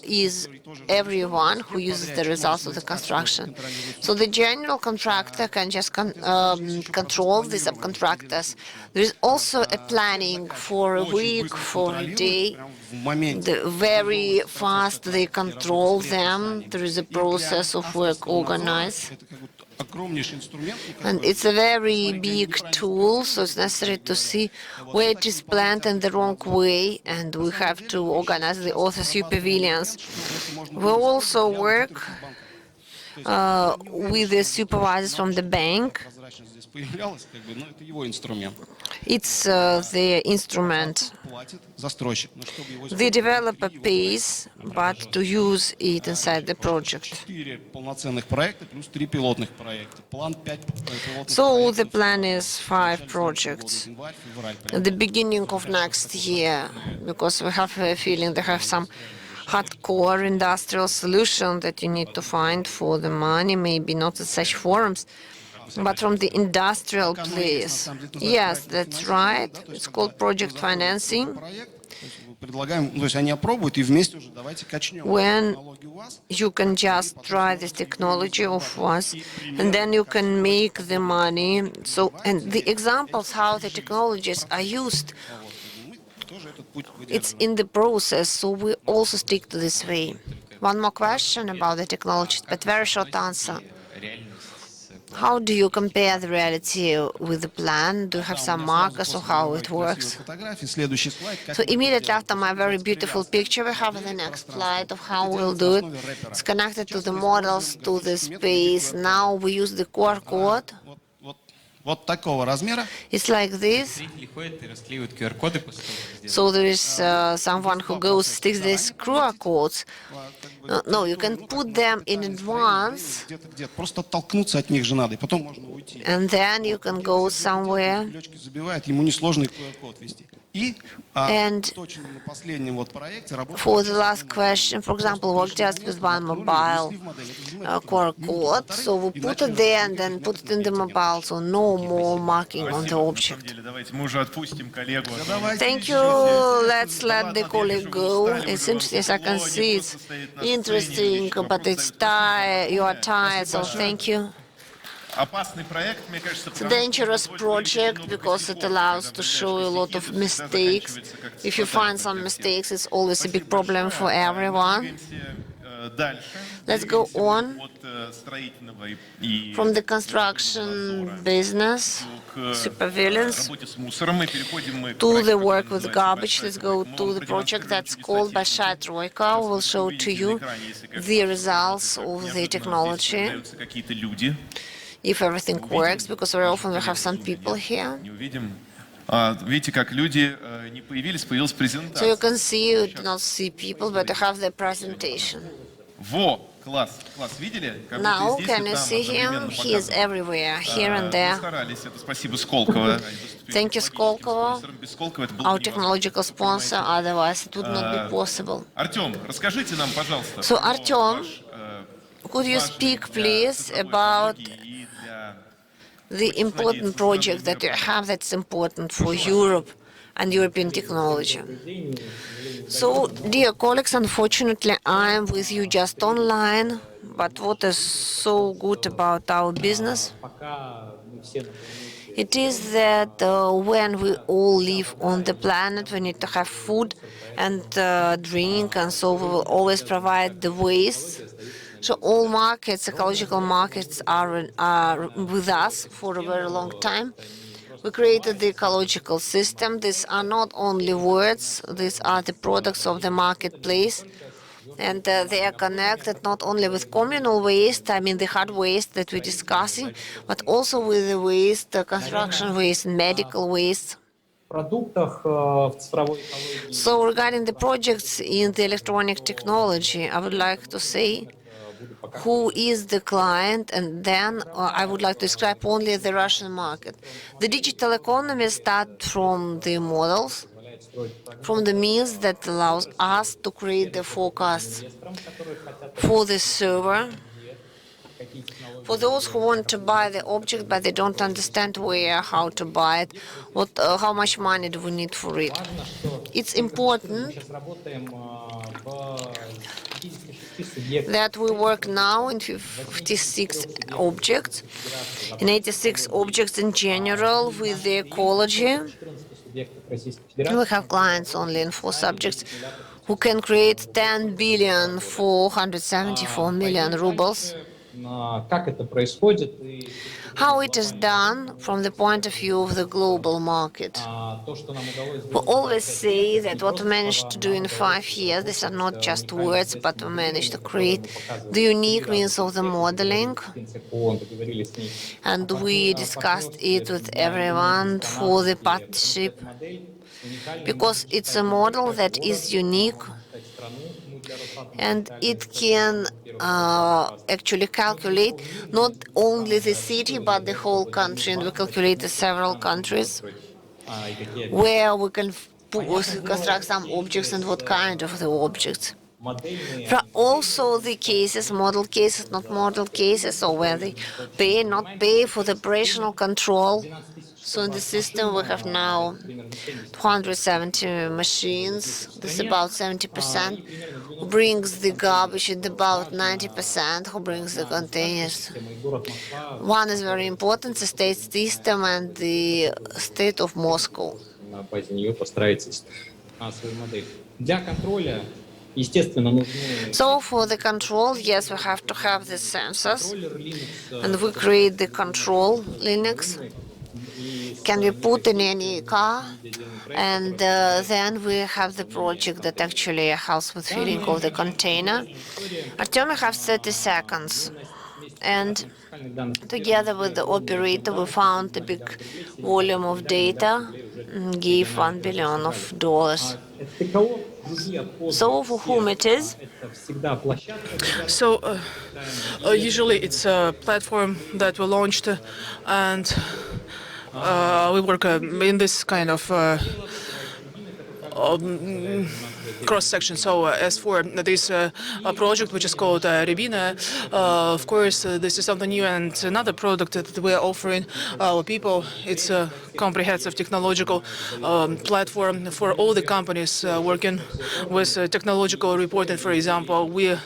is everyone who uses the results of the construction. So the general contractor can just control the subcontractors. There is also a planning for a week, for a day. Very fast they control them. There is a process of work organized. And it's a very big tool, so it's necessary to see where it is planned in the wrong way, and we have to organize the authorship pavilions. We also work with the supervisors from the bank. It's the instrument. The developer pays, but to use it inside the project. So the plan is 5 projects at the beginning of next year, because we have a feeling they have some hardcore industrial solution that you need to find for the money, maybe not at such forums, but from the industrial place. Yes, that's right. It's called project financing. When you can just try this technology of us, and then you can make the money. So, and the examples how the technologies are used, it's in the process, so we also stick to this way. One more question about the technologies, but very short answer. How do you compare the reality with the plan? Do you have some markers or how it works? So immediately after my very beautiful picture, we have the next slide of how we'll do it. It's connected to the models, to the space. Now we use the QR code. It's like this. So there is someone who goes, sticks these QR codes. No, you can put them in advance, and then you can go somewhere. And for the last question, for example, work just with one mobile QR code. So we put it there and then put it in the mobile, so no more marking on the object. Thank you. Let's let the colleague go. It's interesting, as I can see, it's interesting, but it's tired. You are tired, so thank you. It's a dangerous project because it allows to show a lot of mistakes. If you find some mistakes, it's always a big problem for everyone. Let's go on from the construction business, supervillains, to the work with garbage. Let's go to the project that's called by Shai Troika. We'll show to you the results of the technology, if everything works, because very often we have some people here. So you can see, you do not see people, but you have the presentation. Now, can you see him? He is everywhere, here and there. Thank you, Skolkovo, our technological sponsor, otherwise it would not be possible. So, Artyom, could you speak, please, about the important project that you have that's important for Europe and European technology? So, dear colleagues, unfortunately, I am with you just online, but what is so good about our business? It is that when we all live on the planet, we need to have food and drink, and so we will always provide the waste. So all markets, ecological markets, are with us for a very long time. We created the ecological system. These are not only words, these are the products of the marketplace. And they are connected not only with communal waste, I mean the hard waste that we're discussing, but also with the waste, the construction waste, medical waste. So regarding the projects in the electronic technology, I would like to say who is the client, and then I would like to describe only the Russian market. The digital economy starts from the models, from the means that allows us to create the forecasts for the server, for those who want to buy the object but they don't understand where, how to buy it, how much money do we need for it. It's important that we work now in 56 objects, in 86 objects in general with the ecology. We have clients only in 4 subjects who can create 10,474,000,000 rubles. How it is done from the point of view of the global market. We always say that what we managed to do in 5 years, these are not just words, but we managed to create the unique means of the modeling. And we discussed it with everyone for the partnership, because it's a model that is unique and it can actually calculate not only the city but the whole country, and we calculate the several countries where we can construct some objects and what kind of the objects. There are also the cases, model cases, not model cases, or where they pay, not pay for the operational control. So in the system we have now 270 machines, this is about 70%, who brings the garbage at about 90%, who brings the containers. One is very important, the state system and the state of Moscow. So for the control, yes, we have to have the sensors, and we create the control Linux. Can be put in any car, and then we have the project that actually helps with filling of the container. Artem, you have 30 seconds, and together with the operator, we found a big volume of data, gave $1 billion of dollars. So for whom it is?
So usually it's a platform that we launched, and we work in this kind of cross-section. So as for this project, which is called Ribina, of course, this is something new and another product that we are offering our people. It's a comprehensive technological platform for all the companies working with technological reporting, for example. We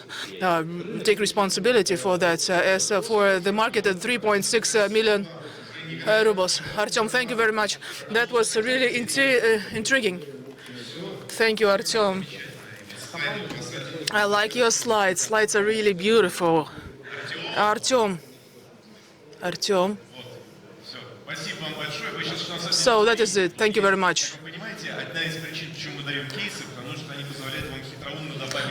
take responsibility for that. As for the market at 3.6 million rubles. Artyom, thank you very much. That was really intriguing. Thank you, Artyom. I like your slides. Slides are really beautiful. Artyom. So that is it. Thank you very much.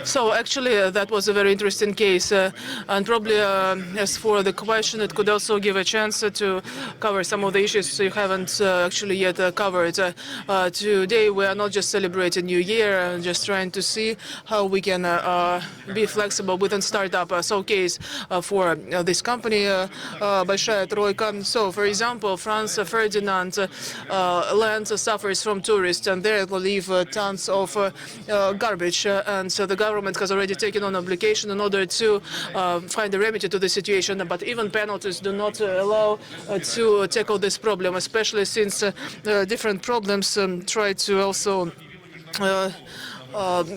So actually, that was a very interesting case, and probably as for the question, it could also give a chance to cover some of the issues you haven't actually yet covered. Today, we are not just celebrating New Year, just trying to see how we can be flexible within startup. So case for this company, Большая Тройка. So, for example, Franz Ferdinand land suffers from tourists, and there will leave tons of garbage, and so the government has already taken on obligation in order to find a remedy to the situation. But even penalties do not allow to tackle this problem, especially since different problems try to also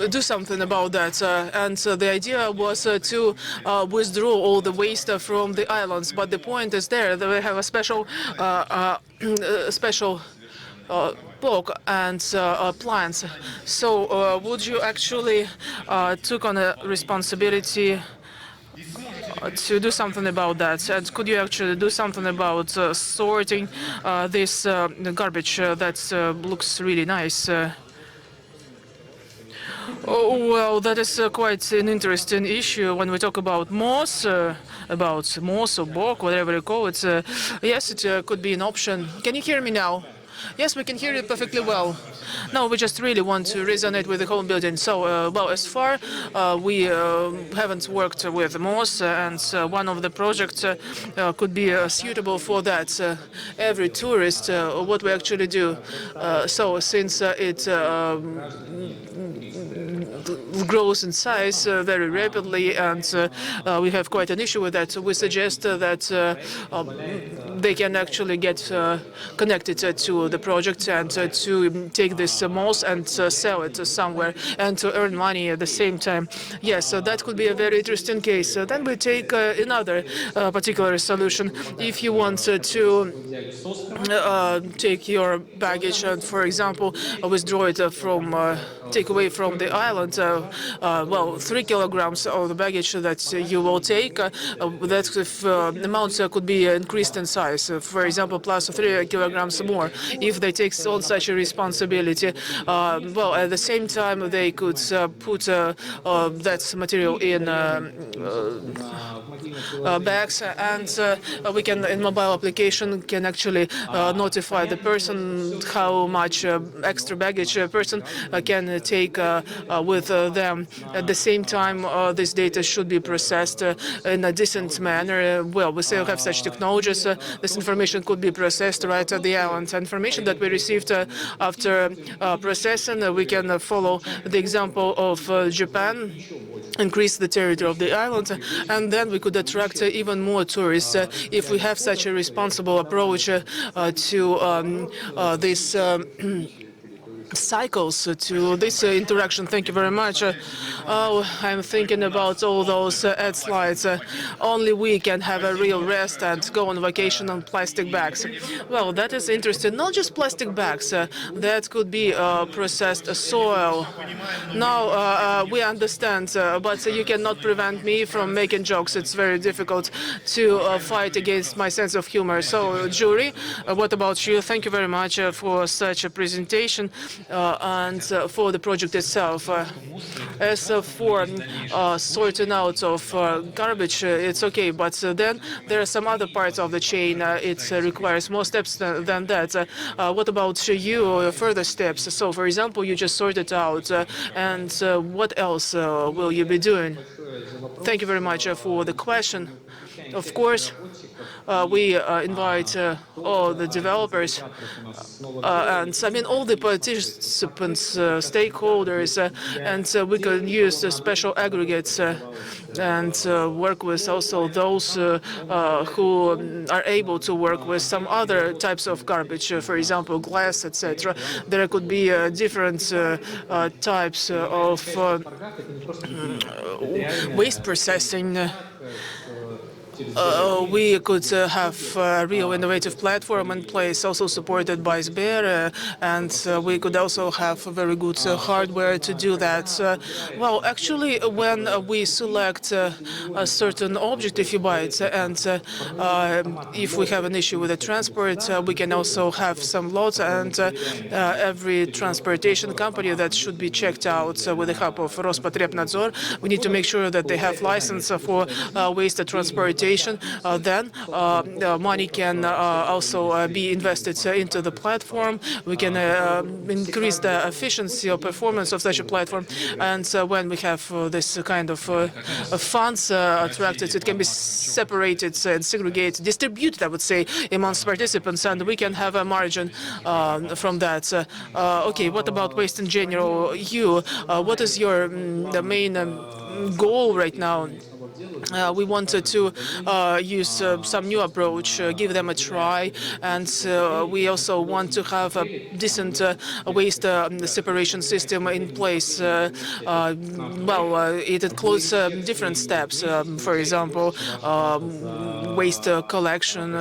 do something about that. And the idea was to withdraw all the waste from the islands. But the point is there that we have a special book and plans. So would you actually took on a responsibility to do something about that? And could you actually do something about sorting this garbage that looks really nice? Oh, well, that is quite an interesting issue when we talk about moss or bog, whatever you call it. Yes, it could be an option. Can you hear me now? Yes, we can hear you perfectly well. No, we just really want to resonate with the whole building. So, well, as far we haven't worked with moss, and one of the projects could be suitable for that. Every tourist, what we actually do. So, since it grows in size very rapidly, and we have quite an issue with that. So we suggest that they can actually get connected to the project and to take this moss and sell it somewhere and to earn money at the same time. Yes, so that could be a very interesting case. Then we take another particular solution. If you want to take your baggage and, for example, withdraw it from, take away from the island, well, 3 kilograms of the baggage that you will take, that amount could be increased in size. For example, plus 3 kilograms more if they take on such a responsibility. Well, at the same time, they could put that material in bags, and we can, in mobile application, can actually notify the person how much extra baggage a person can take with them. At the same time, this data should be processed in a decent manner. Well, we still have such technologies. This information could be processed right at the island. Information that we received after processing, we can follow the example of Japan, increase the territory of the island, and then we could attract even more tourists if we have such a responsible approach to this cycles to this interaction. Thank you very much. Oh, I'm thinking about all those ad slides. Only we can have a real rest and go on vacation on plastic bags. Well, that is interesting. Not just plastic bags. That could be processed soil. Now, we understand, but you cannot prevent me from making jokes. It's very difficult to fight against my sense of humor. So, jury, what about you? Thank you very much for such a presentation and for the project itself. As for sorting out of garbage, it's okay, but then there are some other parts of the chain. It requires more steps than that. What about you, further steps? So, for example, you just sort it out, and what else will you be doing? Thank you very much for the question. Of course, we invite all the developers and I mean all the participants, stakeholders, and we can use the special aggregates and work with also those who are able to work with some other types of garbage, for example, glass, etc. There could be different types of waste processing. We could have a real innovative platform in place, also supported by SBER, and we could also have very good hardware to do that. Well, actually, when we select a certain object, if you buy it, and if we have an issue with the transport, we can also have some lots, and every transportation company that should be checked out with the help of Rospotrebnadzor, we need to make sure that they have license for waste transportation. Then money can also be invested into the platform. We can increase the efficiency or performance of such a platform. And when we have this kind of funds attracted, it can be separated and segregated, distributed, I would say, amongst participants, and we can have a margin from that. Okay, what about waste in general? What is your the main goal right now? We wanted to use some new approach, give them a try, and we also want to have a decent waste separation system in place. Well, it includes different steps, for example, waste collection,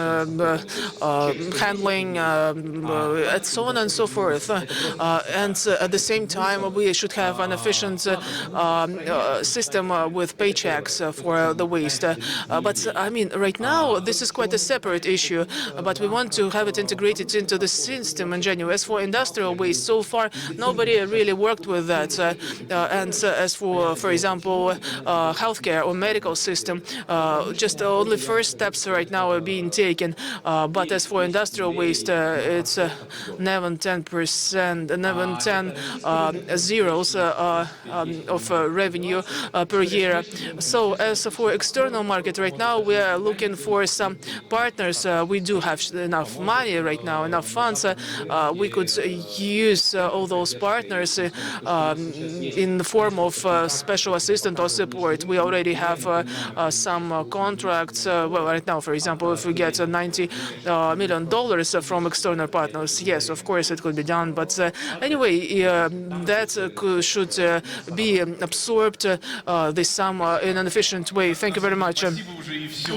handling, and so on and so forth. And at the same time, we should have an efficient system with paychecks for the waste. But I mean, right now, this is quite a separate issue, but we want to have it integrated into the system in general. As for industrial waste, so far, nobody really worked with that. And as for example, healthcare or medical system, just only first steps right now are being taken. But as for industrial waste, it's 10%, 10 zeros of revenue per year. So as for external market, right now we are looking for some partners. We do have enough money right now, enough funds. We could use all those partners in the form of special assistant or support. We already have some contracts. Well, right now, for example, if we get $90 million from external partners, yes, of course, it could be done. But anyway, that should be absorbed, this sum, in an efficient way. Thank you very much.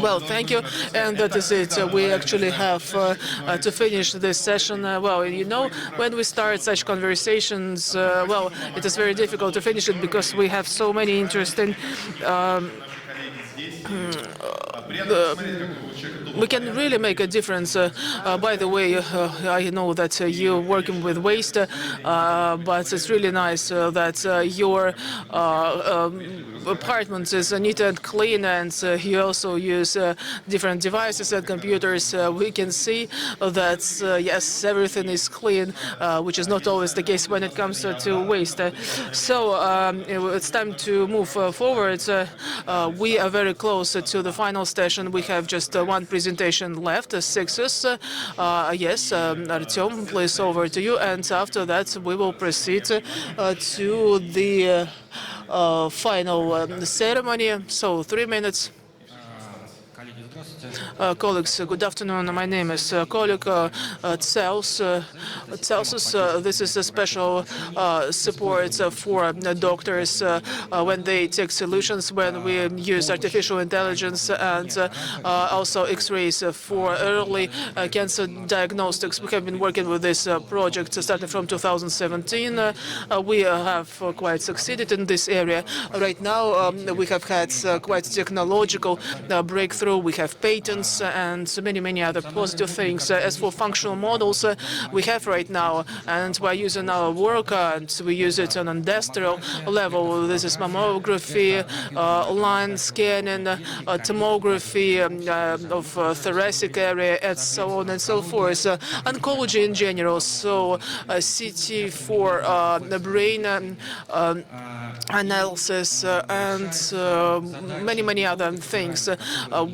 Well, thank you. And that is it. We actually have to finish this session. Well, you know, when we start such conversations, well, it is very difficult to finish it because we have so many interesting we can really make a difference. By the way, I know that you're working with waste, but it's really nice that your apartment is neat and clean, and you also use different devices and computers. We can see that, yes, everything is clean, which is not always the case when it comes to waste. So it's time to move forward. We are very close to the final session. We have just one presentation left, Sixus. Yes, Artyom, please, over to you. And after that, we will proceed to the final ceremony. So 3 minutes. colleagues, good afternoon. My name is colleague Celsus. This is a special support for doctors when they take solutions, when we use artificial intelligence and also X-rays for early cancer diagnostics. We have been working with this project starting from 2017. We have quite succeeded in this area. Right now, we have had quite technological breakthrough. We have patents and many other positive things. As for functional models, we have right now, and we're using our work, and we use it on an industrial level. This is mammography, line scanning, tomography of thoracic area, and so on and so forth. Oncology in general, so CT for the brain analysis and many other things.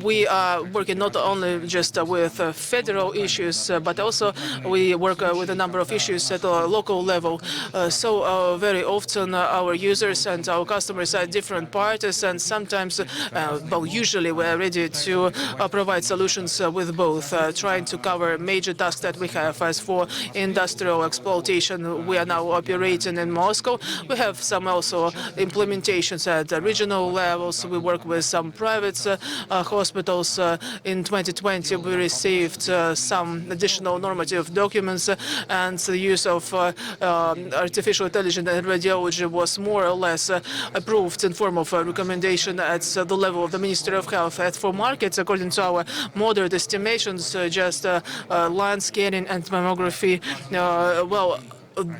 We are working not only just with federal issues, but also we work with a number of issues at a local level. So very often our users and our customers are different parties, and sometimes, well, usually we are ready to provide solutions with both, trying to cover major tasks that we have. As for industrial exploitation, we are now operating in Moscow. We have some also implementations at the regional levels. We work with some private hospitals. In 2020, we received some additional normative documents, and the use of artificial intelligence in radiology was more or less approved in form of a recommendation at the level of the Ministry of Health. As for markets, according to our moderate estimations, just line scanning and mammography, well,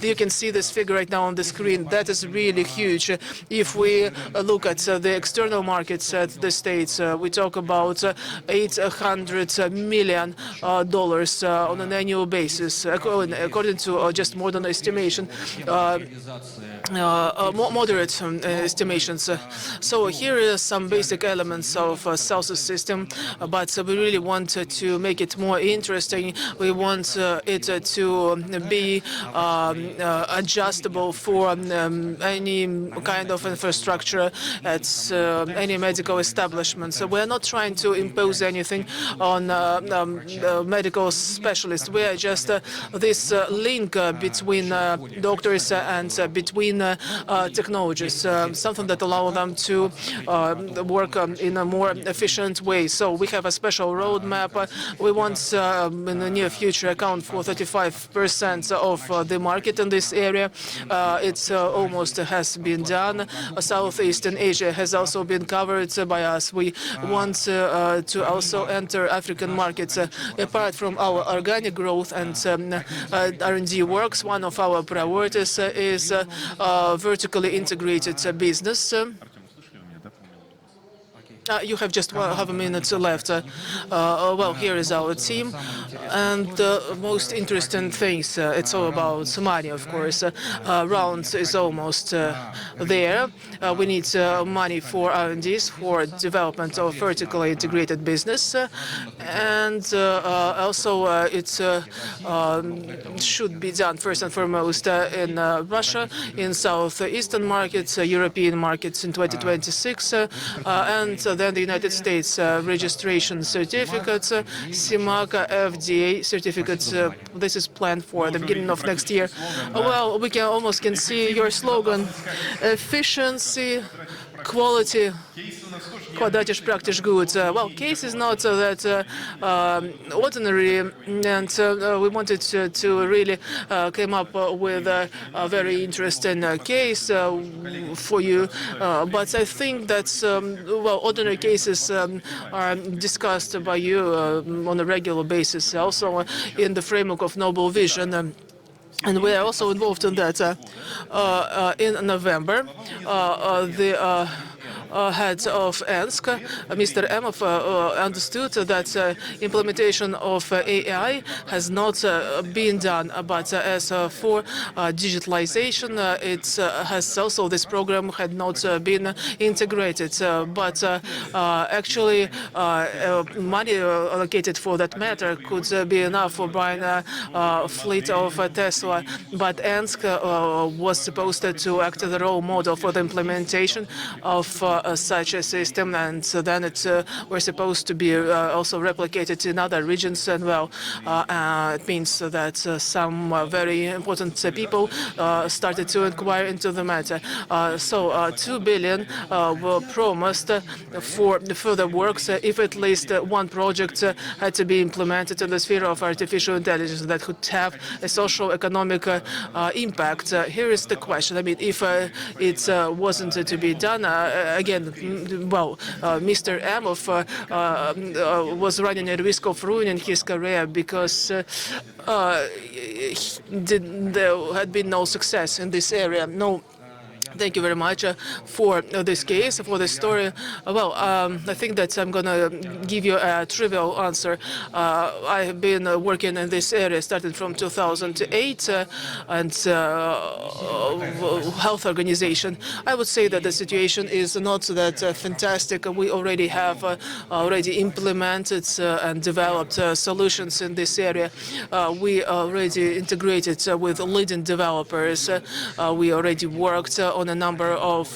you can see this figure right now on the screen. That is really huge. If we look at the external markets at the States, we talk about $800 million on an annual basis, according to just more than estimation, moderate estimations. So here are some basic elements of Celsus system, but we really want to make it more interesting. We want it to be adjustable for any kind of infrastructure at any medical establishment. So we're not trying to impose anything on medical specialists. We are just this link between doctors and between technologies, something that allows them to work in a more efficient way. So we have a special roadmap. We want in the near future account for 35% of the market in this area. It almost has been done. Southeastern Asia has also been covered by us. We want to also enter African markets. Apart from our organic growth and R&D works, one of our priorities is vertically integrated business. You have just half a minute left. Well, here is our team. And the most interesting things, it's all about money, of course. Round is almost there. We need money for R&Ds, for development of vertically integrated business. And also it should be done first and foremost in Russia, in southeastern markets, European markets in 2026, and then the United States registration certificates, CIMAC, FDA certificates. This is planned for the beginning of next year. Well, we can almost see your slogan: efficiency, quality, quadratisch praktisch good. Well, case is not that ordinary, and we wanted to really come up with a very interesting case for you. But I think that, well, ordinary cases are discussed by you on a regular basis, also in the framework of Noble Vision. And we are also involved in that. In November, the head of ENSK, Mr. Emov, understood that implementation of AI has not been done. But as for digitalization, it has also, this program had not been integrated. But actually, money allocated for that matter could be enough for buying a fleet of Tesla. But ENSK was supposed to act as a role model for the implementation of such a system, and then it were supposed to be also replicated in other regions. And well, it means that some very important people started to inquire into the matter. So 2 billion were promised for the further works if at least one project had to be implemented in the sphere of artificial intelligence that could have a socio-economic impact. Here is the question. I mean, if it wasn't to be done, again, well, Mr. Amov was running a risk of ruining his career because there had been no success in this area. No. Thank you very much for this case, for this story. Well, I think that I'm going to give you a trivial answer. I have been working in this area starting from 2008 and health organization. I would say that the situation is not that fantastic. We already have already implemented and developed solutions in this area. We already integrated with leading developers. We already worked on a number of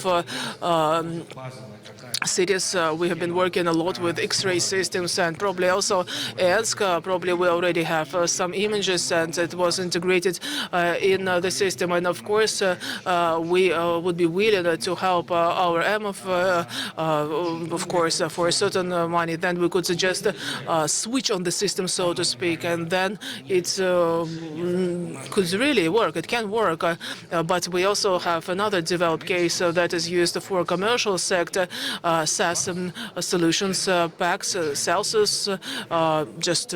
cities. We have been working a lot with X-ray systems and probably also ESC. Probably we already have some images and it was integrated in the system. And of course, we would be willing to help our MF, of course, for a certain money. Then we could just switch on the system, so to speak, and then it could really work. It can work. But we also have another developed case that is used for commercial sector. SaaS solutions, PAX, Celsius, just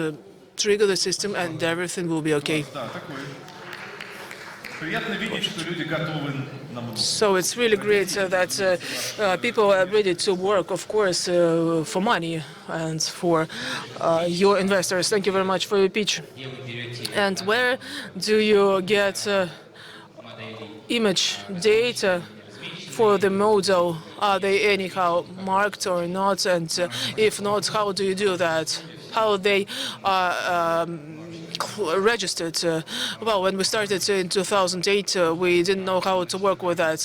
trigger the system and everything will be okay. So it's really great that people are ready to work, of course, for money and for your investors. Thank you very much for your pitch. And where do you get image data for the model? Are they anyhow marked or not? And if not, how do you do that? How they are registered? Well, when we started in 2008, we didn't know how to work with that.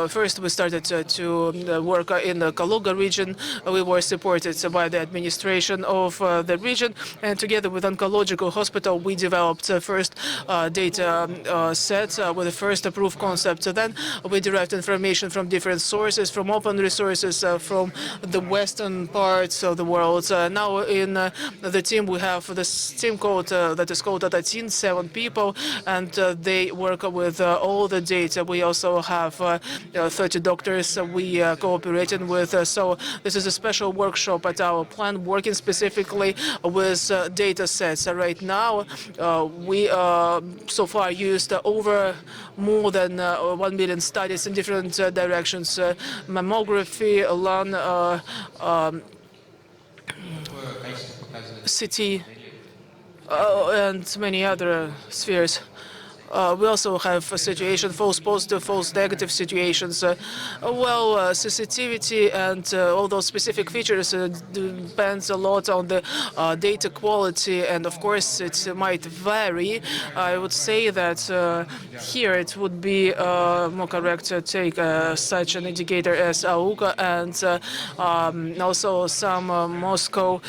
First, we started to work in the Kaluga region. We were supported by the administration of the region, and together with Oncological Hospital, we developed first data set with the first approved concept. Then we derived information from different sources, from open resources, from the western parts of the world. Now in the team, we have this team called that is called Atatin, 7 people, and they work with all the data. We also have 30 doctors we cooperating with. So this is a special workshop at our plant working specifically with data sets. Right now, we so far used over more than 1 million studies in different directions: mammography, lung, CT, and many other spheres. We also have a situation, false positive, false negative situations. Sensitivity and all those specific features depends a lot on the data quality, and of course it might vary. I would say that here it would be more correct to take such an indicator as AUKA, and also some Moscow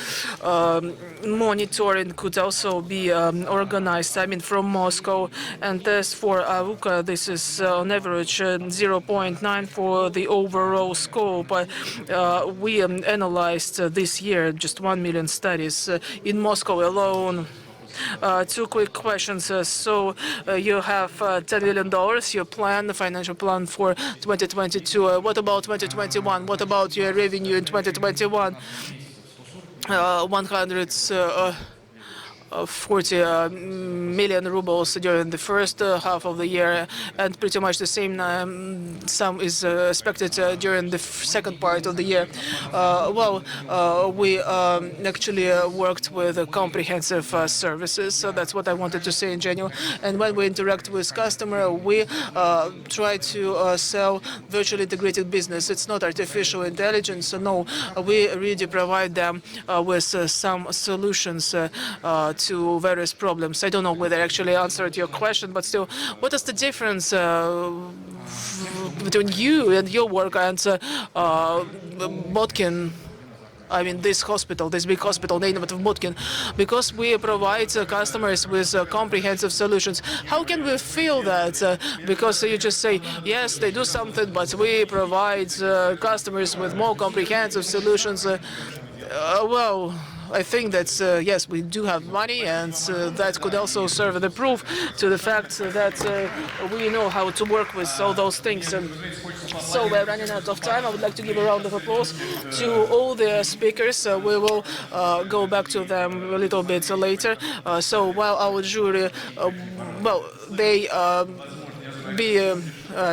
monitoring could also be organized, I mean, from Moscow. And as for AUKA, this is on average 0.9 for the overall scope. We analyzed this year just 1 million studies in Moscow alone. Two quick questions. So you have $10 million, your plan, the financial plan for 2022. What about 2021? What about your revenue in 2021? 40 million rubles during the first half of the year, and pretty much the same sum is expected during the second part of the year. We actually worked with comprehensive services, so that's what I wanted to say in general. And when we interact with customer, we try to sell virtually integrated business. It's not artificial intelligence. No, we really provide them with some solutions to various problems. I don't know whether I actually answered your question, but still, what is the difference between you and your work and Botkin? I mean, this hospital, this big hospital named Botkin, because we provide customers with comprehensive solutions. How can we feel that? Because you just say, yes, they do something, but we provide customers with more comprehensive solutions. Well, I think that, yes, we do have money, and that could also serve as a proof to the fact that we know how to work with all those things. So we're running out of time. I would like to give a round of applause to all the speakers. We will go back to them a little bit later. So while our jury, well, they be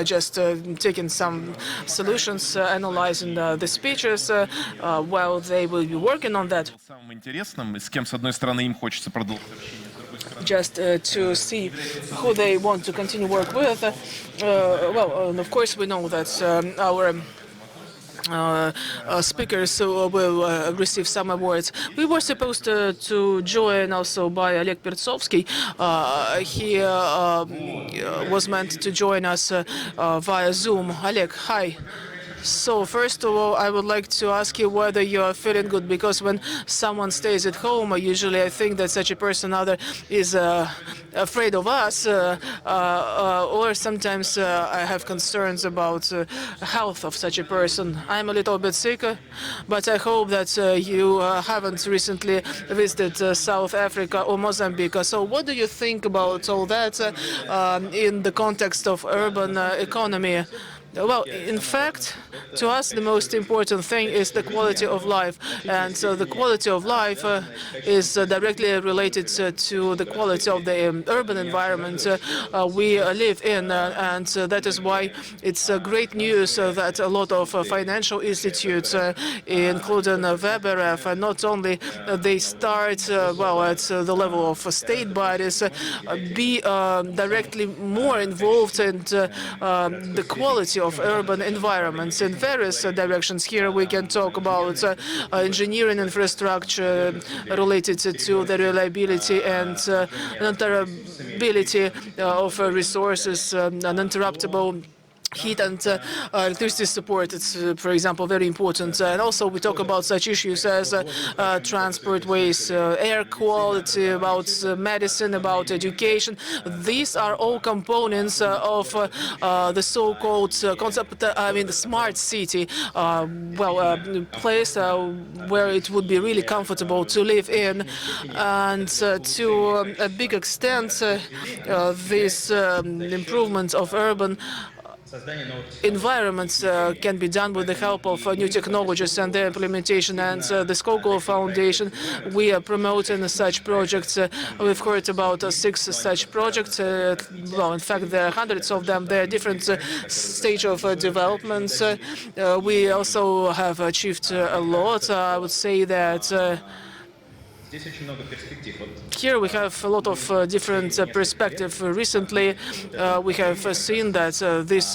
just taking some solutions, analyzing the speeches while they will be working on that. Just to see who they want to continue work with. Well, of course, we know that our speakers will receive some awards. We were supposed to join also by Oleg Pertsovsky. He was meant to join us via Zoom. Oleg, hi. So first of all, I would like to ask you whether you are feeling good, because when someone stays at home, usually I think that such a person either is afraid of us, or sometimes I have concerns about health of such a person. I'm a little bit sick, but I hope that you haven't recently visited South Africa or Mozambique. So what do you think about all that in the context of urban economy? Well, in fact, to us, the most important thing is the quality of life. And so the quality of life is directly related to the quality of the urban environment we live in. And that is why it's great news that a lot of financial institutes, including VEB, not only they start, well, at the level of state bodies, be directly more involved in the quality of urban environments in various directions. Here we can talk about engineering infrastructure related to the reliability and uninterruptibility of resources, uninterruptible heat and electricity support. It's, for example, very important. And also we talk about such issues as transport ways, air quality, about medicine, about education. These are all components of the so-called concept, I mean, the smart city, place where it would be really comfortable to live in. And to a big extent, this improvement of urban environments can be done with the help of new technologies and their implementation. And the Skogul Foundation, we are promoting such projects. We've heard about 6 such projects. Well, in fact, there are hundreds of them. There are different stages of development. We also have achieved a lot. I would say that here we have a lot of different perspectives. Recently, we have seen that this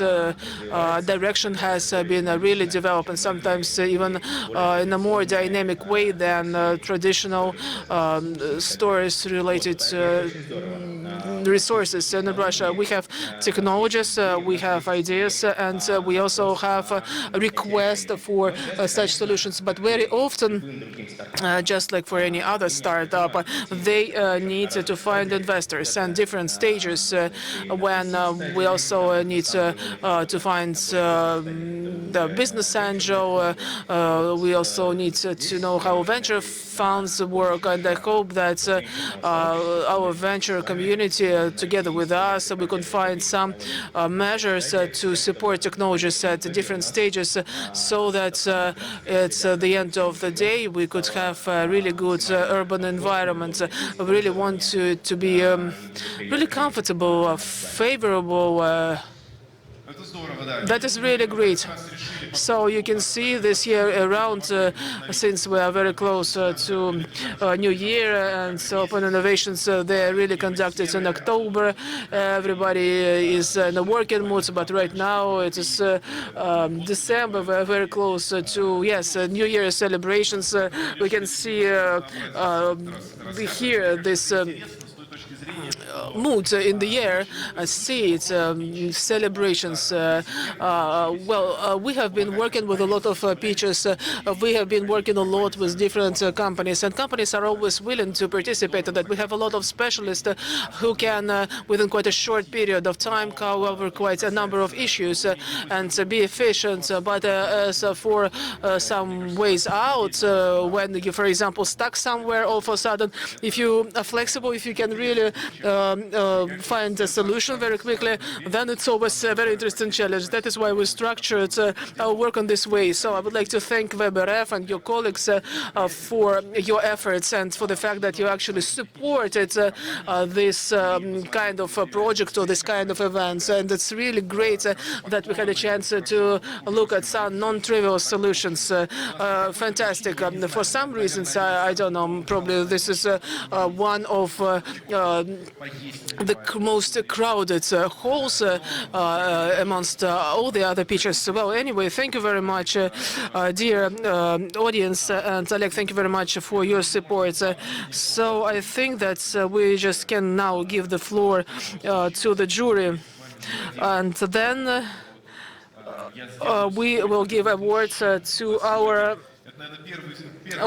direction has been really developed, and sometimes even in a more dynamic way than traditional stories related to resources in Russia. We have technologies, we have ideas, and we also have a request for such solutions. But very often, just like for any other startup, they need to find investors and different stages when we also need to find the business angel. We also need to know how venture funds work, and I hope that our venture community, together with us, we can find some measures to support technologies at different stages, so that at the end of the day we could have a really good urban environment. We really want to be really comfortable, favorable That is really great. So you can see this year around, since we are very close to New Year, and so Open Innovations, they are really conducted in October. Everybody is in a working mood, but right now it is December. We are very close to, yes, New Year celebrations. We can see here this mood in the air, see it, celebrations. We have been working with a lot of pitches. We have been working a lot with different companies, and companies are always willing to participate in that. We have a lot of specialists who can, within quite a short period of time, cover quite a number of issues and be efficient. But as for some ways out, when you, for example, stuck somewhere, all of a sudden, if you are flexible, if you can really find a solution very quickly, then it's always a very interesting challenge. That is why we structured our work on this way. So I would like to thank VEB and your colleagues for your efforts and for the fact that you actually supported this kind of project or this kind of events. And it's really great that we had a chance to look at some non-trivial solutions. Fantastic. For some reasons, I don't know, probably this is one of the most crowded halls amongst all the other pitches. Well, anyway, thank you very much, dear audience, and Oleg, thank you very much for your support. So I think that we just can now give the floor to the jury, and then we will give awards to our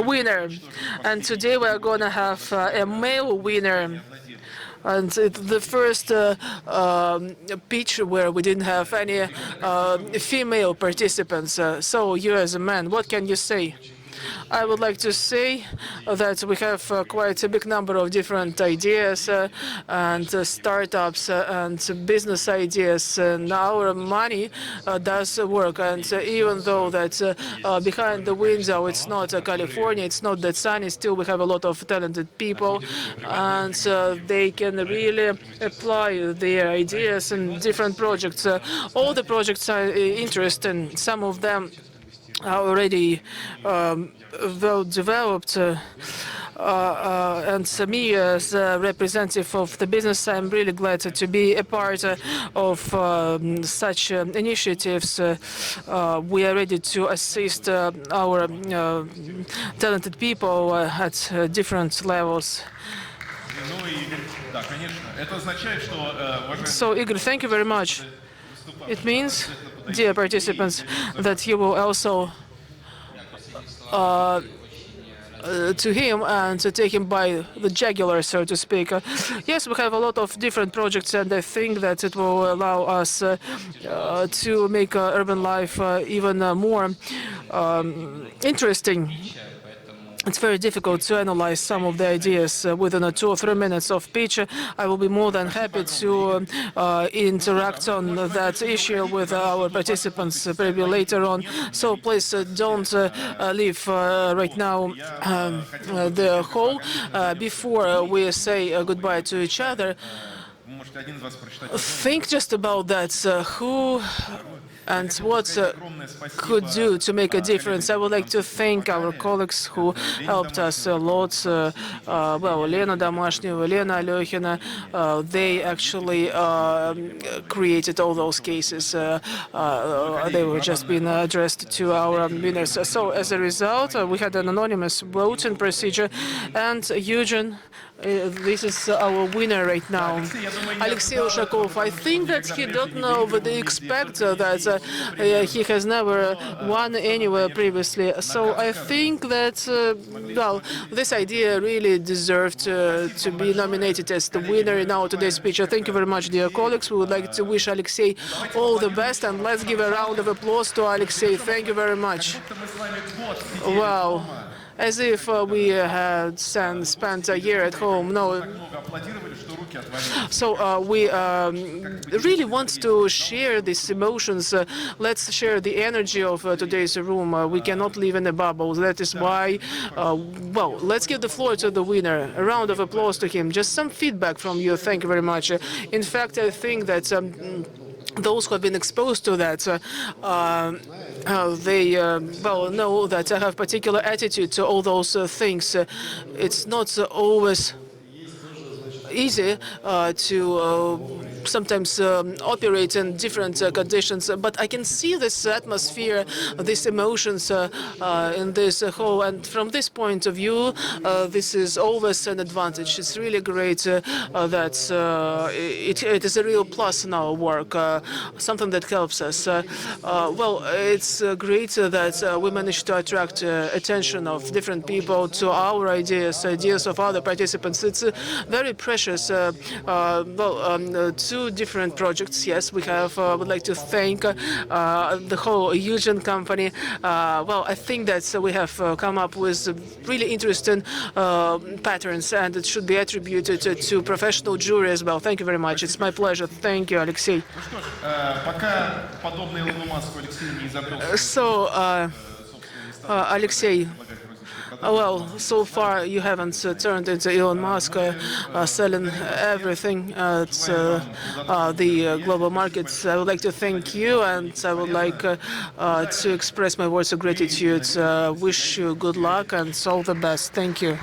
winner. And today we are going to have a male winner. And it's the first pitch where we didn't have any female participants. So you as a man, what can you say? I would like to say that we have quite a big number of different ideas and startups and business ideas, and our money does work. And even though that behind the window it's not California, it's not that sunny, still we have a lot of talented people, and they can really apply their ideas in different projects. All the projects are interesting. Some of them are already well developed. And me, as a representative of the business, I'm really glad to be a part of such initiatives. We are ready to assist our talented people at different levels. So, Igor, thank you very much. It means, dear participants, that you will also to him and to take him by the jugular, so to speak. Yes, we have a lot of different projects, and I think that it will allow us to make urban life even more interesting. It's very difficult to analyze some of the ideas within 2 or 3 minutes of pitch. I will be more than happy to interact on that issue with our participants maybe later on. So please don't leave right now the hall. Before we say goodbye to each other, think just about that. Who and what could do to make a difference. I would like to thank our colleagues who helped us a lot. Well, Lena Domashnyeva, Lena Alyokhina, they actually created all those cases. They were just being addressed to our winners. So as a result, we had an anonymous voting procedure, and Eugene, this is our winner right now, Alexei Ushakov. I think that he don't know, but they expect that he has never won anywhere previously. So I think that, well, this idea really deserved to be nominated as the winner in our today's speech. Thank you very much, dear colleagues. We would like to wish Alexei all the best, and let's give a round of applause to Alexei. Thank you very much. Wow. As if we had spent a year at home. No. So we really want to share these emotions. Let's share the energy of today's room. We cannot live in a bubble. That is why, well, let's give the floor to the winner. A round of applause to him. Just some feedback from you. Thank you very much. In fact, I think that those who have been exposed to that, they well know that I have particular attitude to all those things. It's not always easy to sometimes operate in different conditions, but I can see this atmosphere, these emotions in this whole, and from this point of view, this is always an advantage. It's really great that it is a real plus in our work, something that helps us. Well, it's great that we managed to attract attention of different people to our ideas of other participants. It's very precious. Two different projects. Yes, we have. Would like to thank the whole Eugen company. Well, I think that we have come up with really interesting patterns, and it should be attributed to professional jury as well. Thank you very much. It's my pleasure. Thank you, Alexei. So, Alexei. Well, so far you haven't turned into Elon Musk, selling everything at the global markets. I would like to thank you, and I would like to express my words of gratitude. Wish you good luck and all the best. Thank you.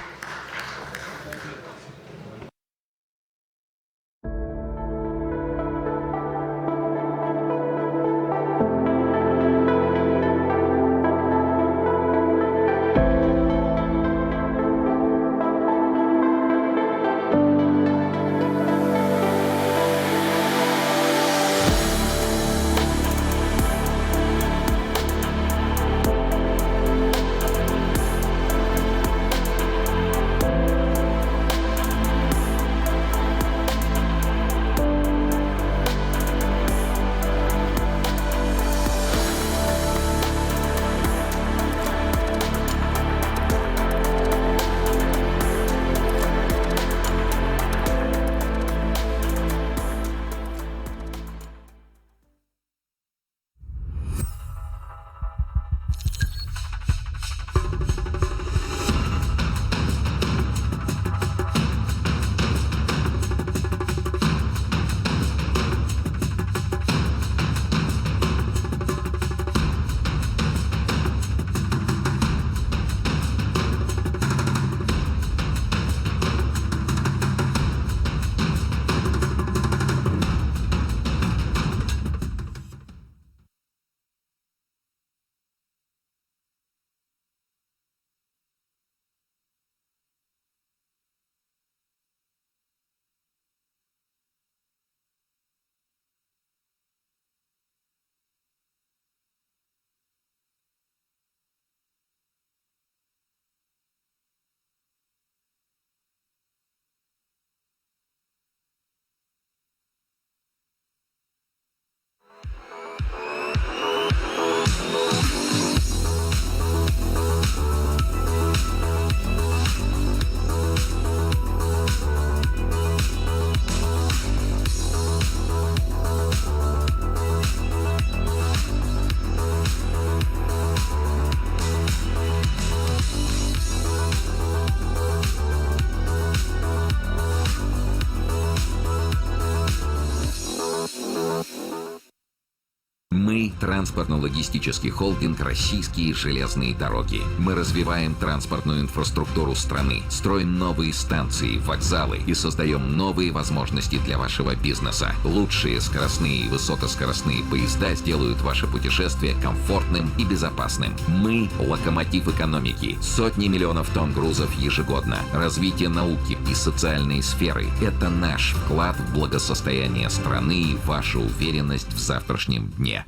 Мы – транспортно-логистический холдинг «Российские железные дороги». Мы развиваем транспортную инфраструктуру страны, строим новые станции, вокзалы и создаем новые возможности для вашего бизнеса. Лучшие скоростные и высокоскоростные поезда сделают ваше путешествие комфортным и безопасным. Мы – локомотив экономики. Сотни миллионов тонн грузов ежегодно. Развитие науки и социальной сферы – это наш вклад в благосостояние страны и ваша уверенность в завтрашнем дне.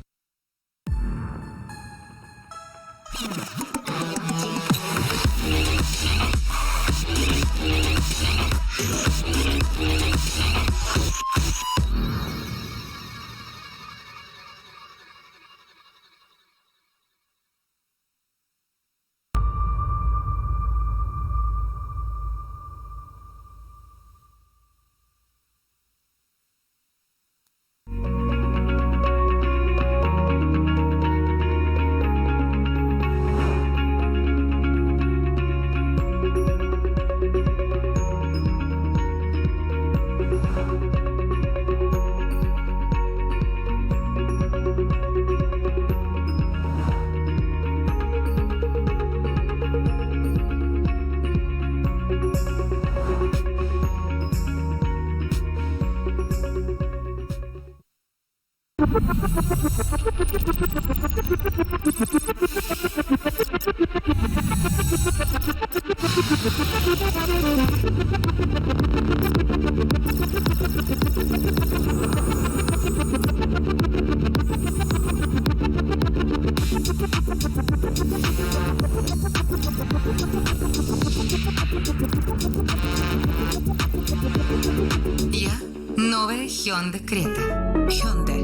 Я — новая Hyundai Creta. Hyundai.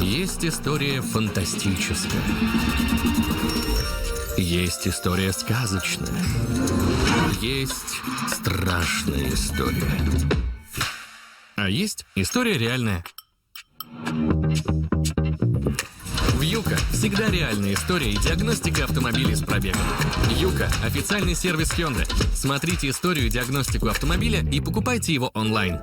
Есть история фантастическая. Есть история сказочная. Есть страшная история. А есть история реальная. В Юка всегда реальная история и диагностика автомобилей с пробегом. Юка – официальный сервис Hyundai. Смотрите историю и диагностику автомобиля и покупайте его онлайн.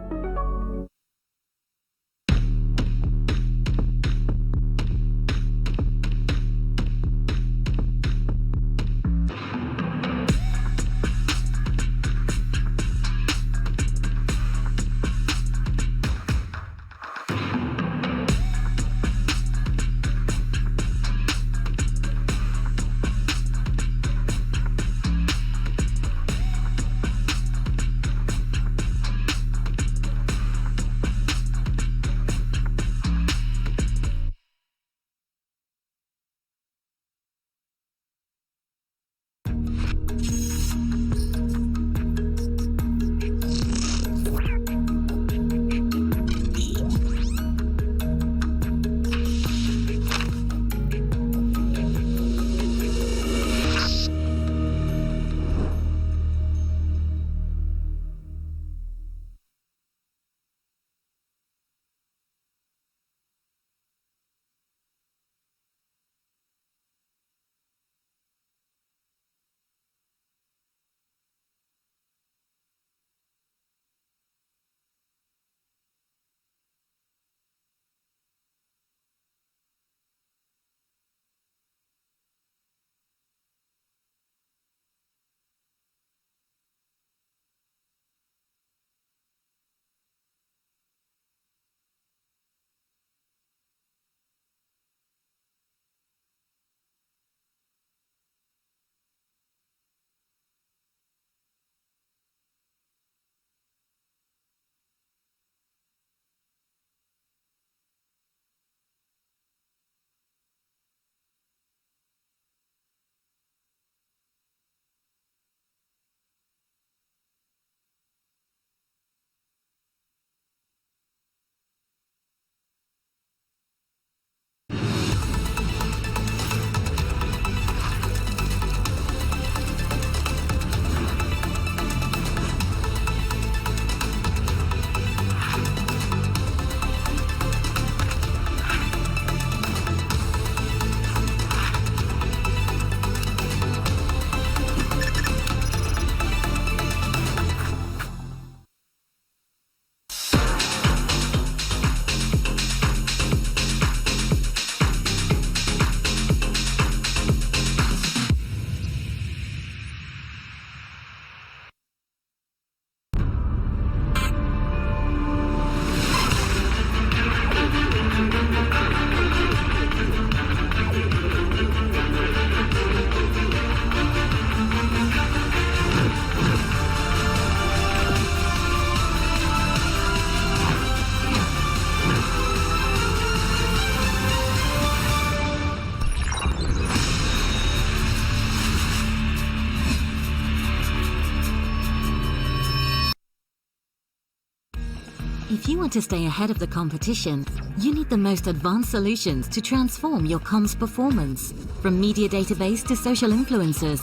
If you want to stay ahead of the competition, you need the most advanced solutions to transform your comms performance. From media database to social influencers,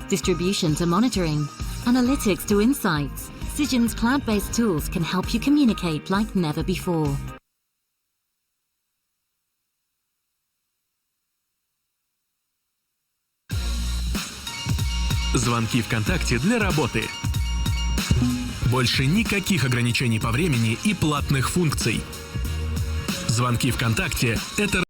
distribution to monitoring, analytics to insights, Cision's cloud-based tools can help you communicate like never before.
Звонки ВКонтакте для работы. Больше никаких ограничений по времени и платных функций. Звонки ВКонтакте — это